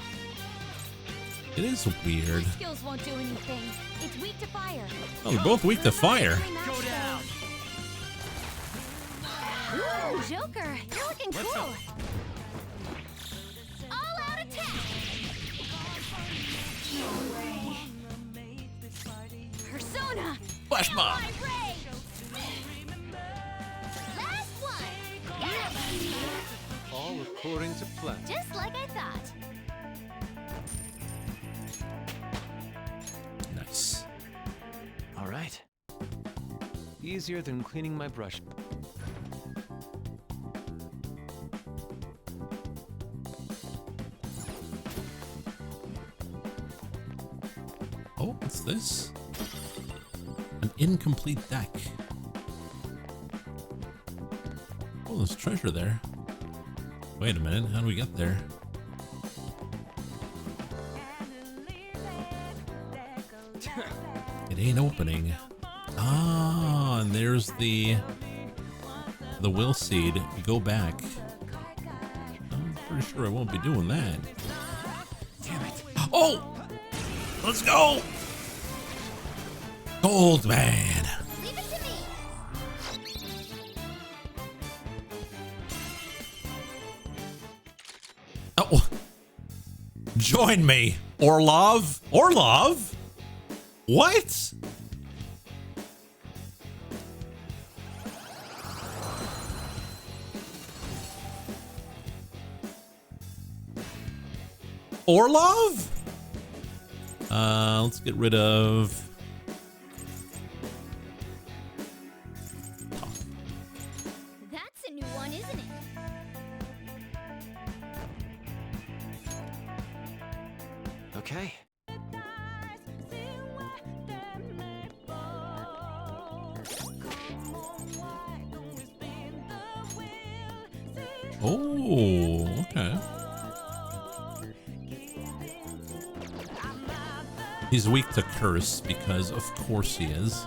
It is weird. Skills won't do anything. It's weak to fire. Oh, they're both weak to fire. Go down. Ooh, Joker, you're looking cool. All out attack. Persona. Flash mob. Last one. Yes. All according to plan. Just like I thought. Nice. All right. Easier than cleaning my brush. Oh, what's this? An incomplete deck. Oh, there's treasure there. Wait a minute, how do we get there? It ain't opening. Ah, and there's the will seed. You go back. I'm pretty sure I won't be doing that. Damn it. Oh! Let's go! Gold man. Leave it to me. Oh. Join me, Orlov. Orlov? What? Orlov? Let's get rid of... That's a new one, isn't it? Okay. Oh, okay. He's weak to curse because of course he is.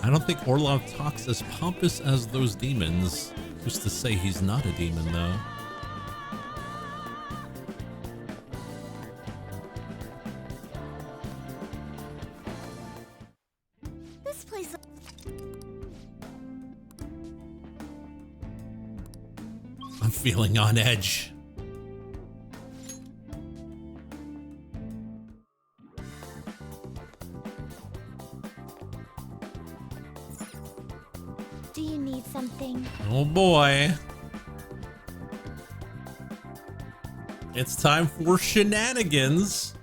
I don't think Orlov talks as pompous as those demons. Just to say he's not a demon though. This place. I'm feeling on edge. Do you need something? Oh boy. It's time for shenanigans.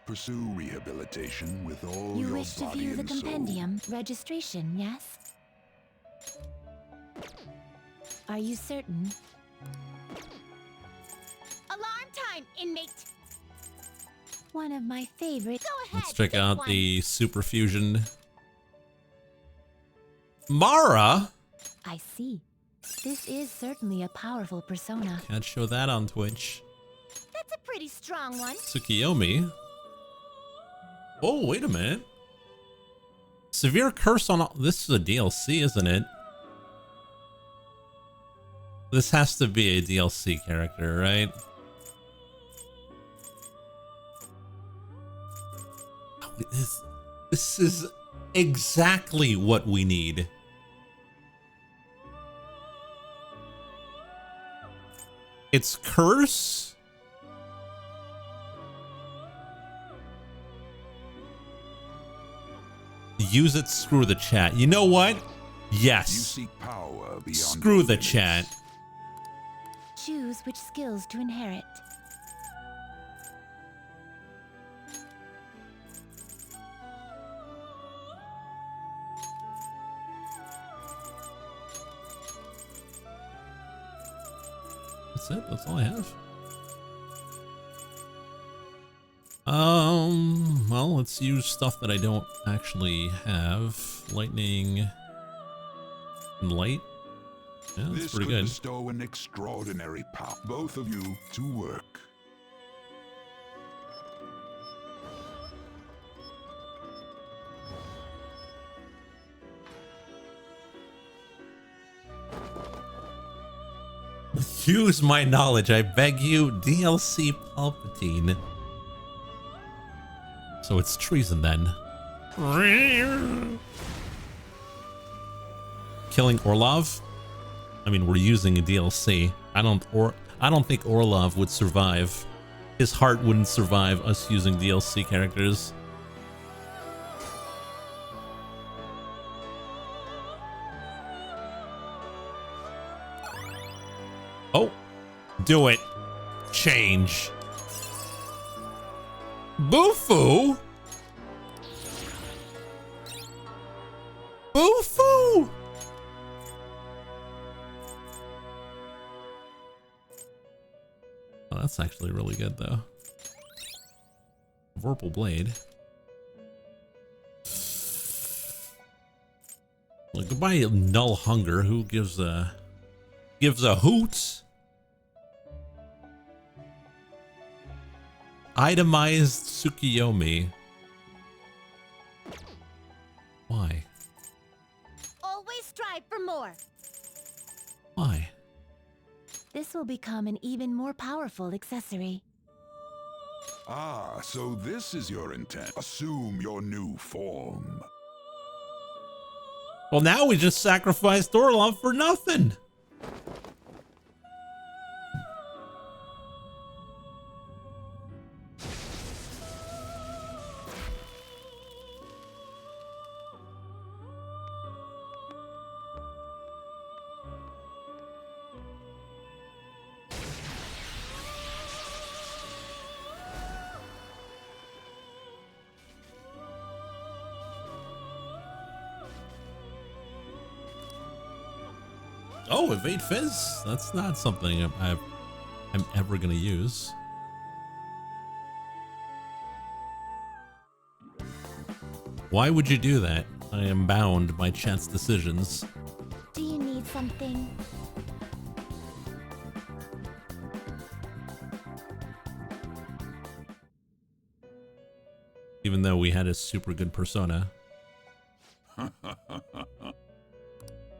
Pursue rehabilitation with all You your wish to body view the and soul. compendium registration, yes? Are you certain? Alarm time, inmate! One of my favorite. Go ahead. Let's check out the super fusion. Mara? I see. This is certainly a powerful persona. Can't show that on Twitch. That's a pretty strong one. Tsukiyomi. Oh, wait a minute. Severe curse on all. This is a DLC, isn't it? This has to be a DLC character, right? This is exactly what we need. It's curse. Use it, screw the chat. You know what? Yes. You seek power beyond Screw the chat. Choose which skills to inherit. That's it. That's all I have. Well, let's use stuff that I don't actually have. Lightning and light. Yeah, that's This pretty could good. bestow an extraordinary power. Both of you to work. Use my knowledge, I beg you, DLC Palpatine. So it's treason then. Killing Orlov? I mean, we're using a DLC. I don't think Orlov would survive. His heart wouldn't survive us using DLC characters. Oh, do it. Change. Bufu? Bufu? Oh, that's actually really good though. Vorpal Blade. Well, goodbye, Null Hunger. Who gives a hoot? Itemized Tsukiyomi. Why? Always strive for more. Why? This will become an even more powerful accessory. Ah, so this is your intent. Assume your new form. Well, now we just sacrificed Orlov for nothing. Oh, evade fizz? That's not something I'm ever gonna use. Why would you do that? I am bound by chance decisions. Do you need something? Even though we had a super good persona.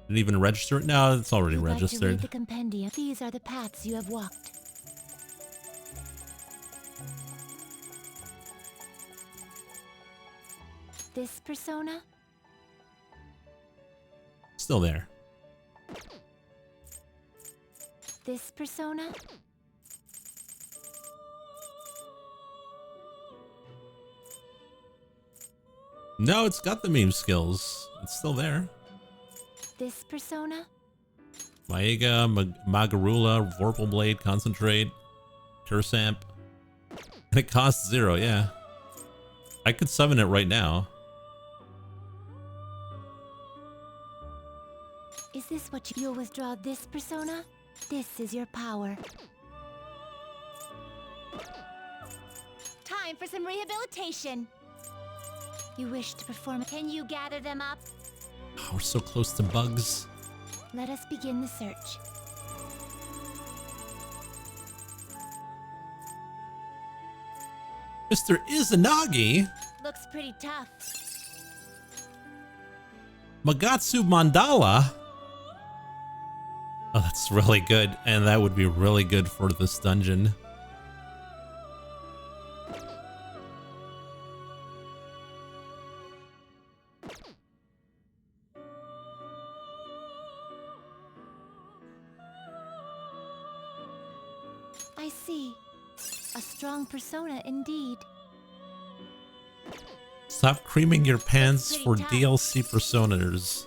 Didn't even register it? No, it's already You'd like to registered. read the compendium. These are the paths you have walked. This persona? Still there. This persona? No, it's got the meme skills. It's still there. This persona? Maega, Magarula, Vorpal Blade, Concentrate, Tursamp. And it costs 0, yeah. I could summon it right now. Is this what you'll withdraw this persona? This is your power. Time for some rehabilitation. You wish to perform. Can you gather them up? Oh, we're so close to bugs. Let us begin the search. Mr. Izanagi? Looks pretty tough. Magatsu Mandala? Oh, that's really good. And that would be really good for this dungeon. I see. A strong persona indeed. Stop creaming your pants for DLC personas.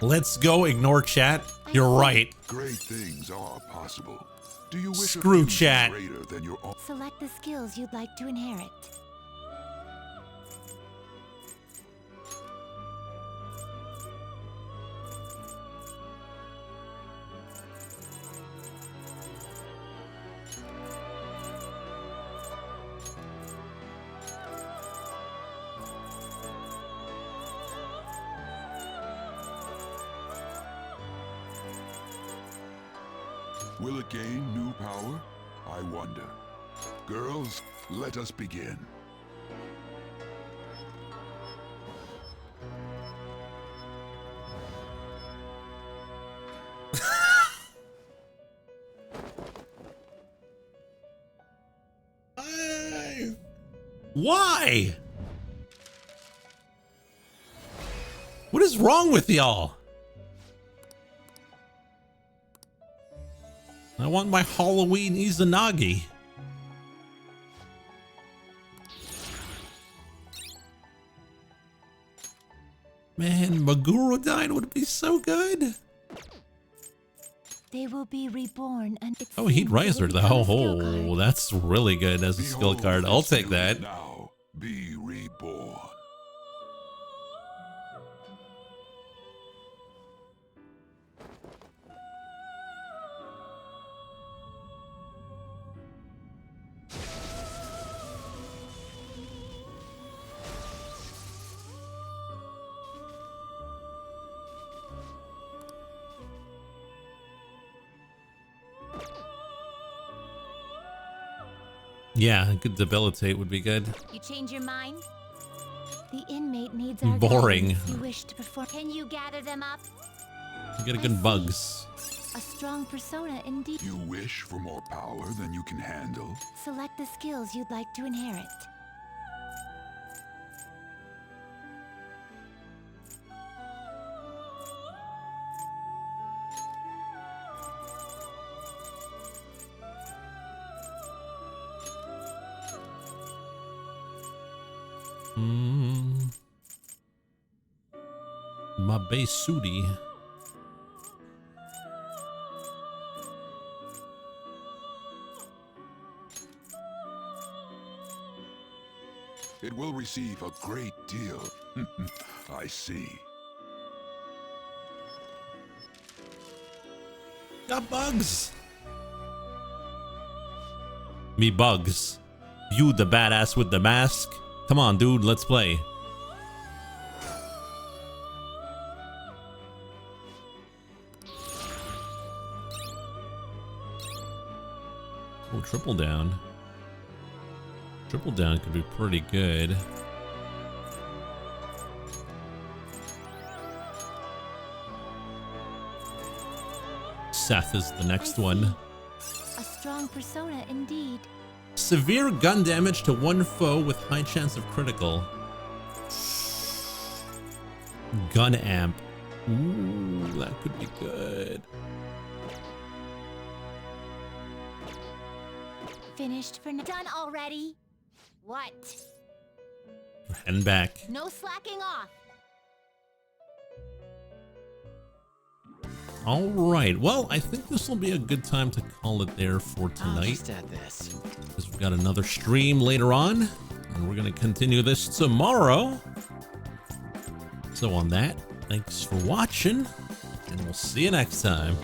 Let's go, ignore chat. You're right. Great things are possible. Do you wish Screw a future chat. greater than your own? Select the skills you'd like to inherit. Will it gain new power? I wonder. Girls, let us begin. Why? What is wrong with y'all? I want my Halloween Izanagi. Man, Magurodine would be so good. They will be reborn and it's Oh, Heat Riser though. Oh, that's really good as a skill card. I'll take that. Now, be reborn. Yeah, a good debilitate would be good. You change your mind? The inmate needs our Boring. guidance. You wish to perform. Can you gather them up? You get a good bugs. A strong persona indeed. You wish for more power than you can handle? Select the skills you'd like to inherit. My base Sudi. It will receive a great deal. I see. Got bugs. Me bugs. You the badass with the mask. Come on, dude, let's play. Oh, triple down. Triple down could be pretty good. Seth is the next one. A strong persona indeed. Severe gun damage to one foe with high chance of critical. Gun amp. Ooh, that could be good. Finished for now. Done already? What? We're heading back. No slacking off. All right. Well, I think this will be a good time to call it there for tonight. I'll just add this. Because we've got another stream later on, and we're going to continue this tomorrow. So on that, thanks for watching, and we'll see you next time.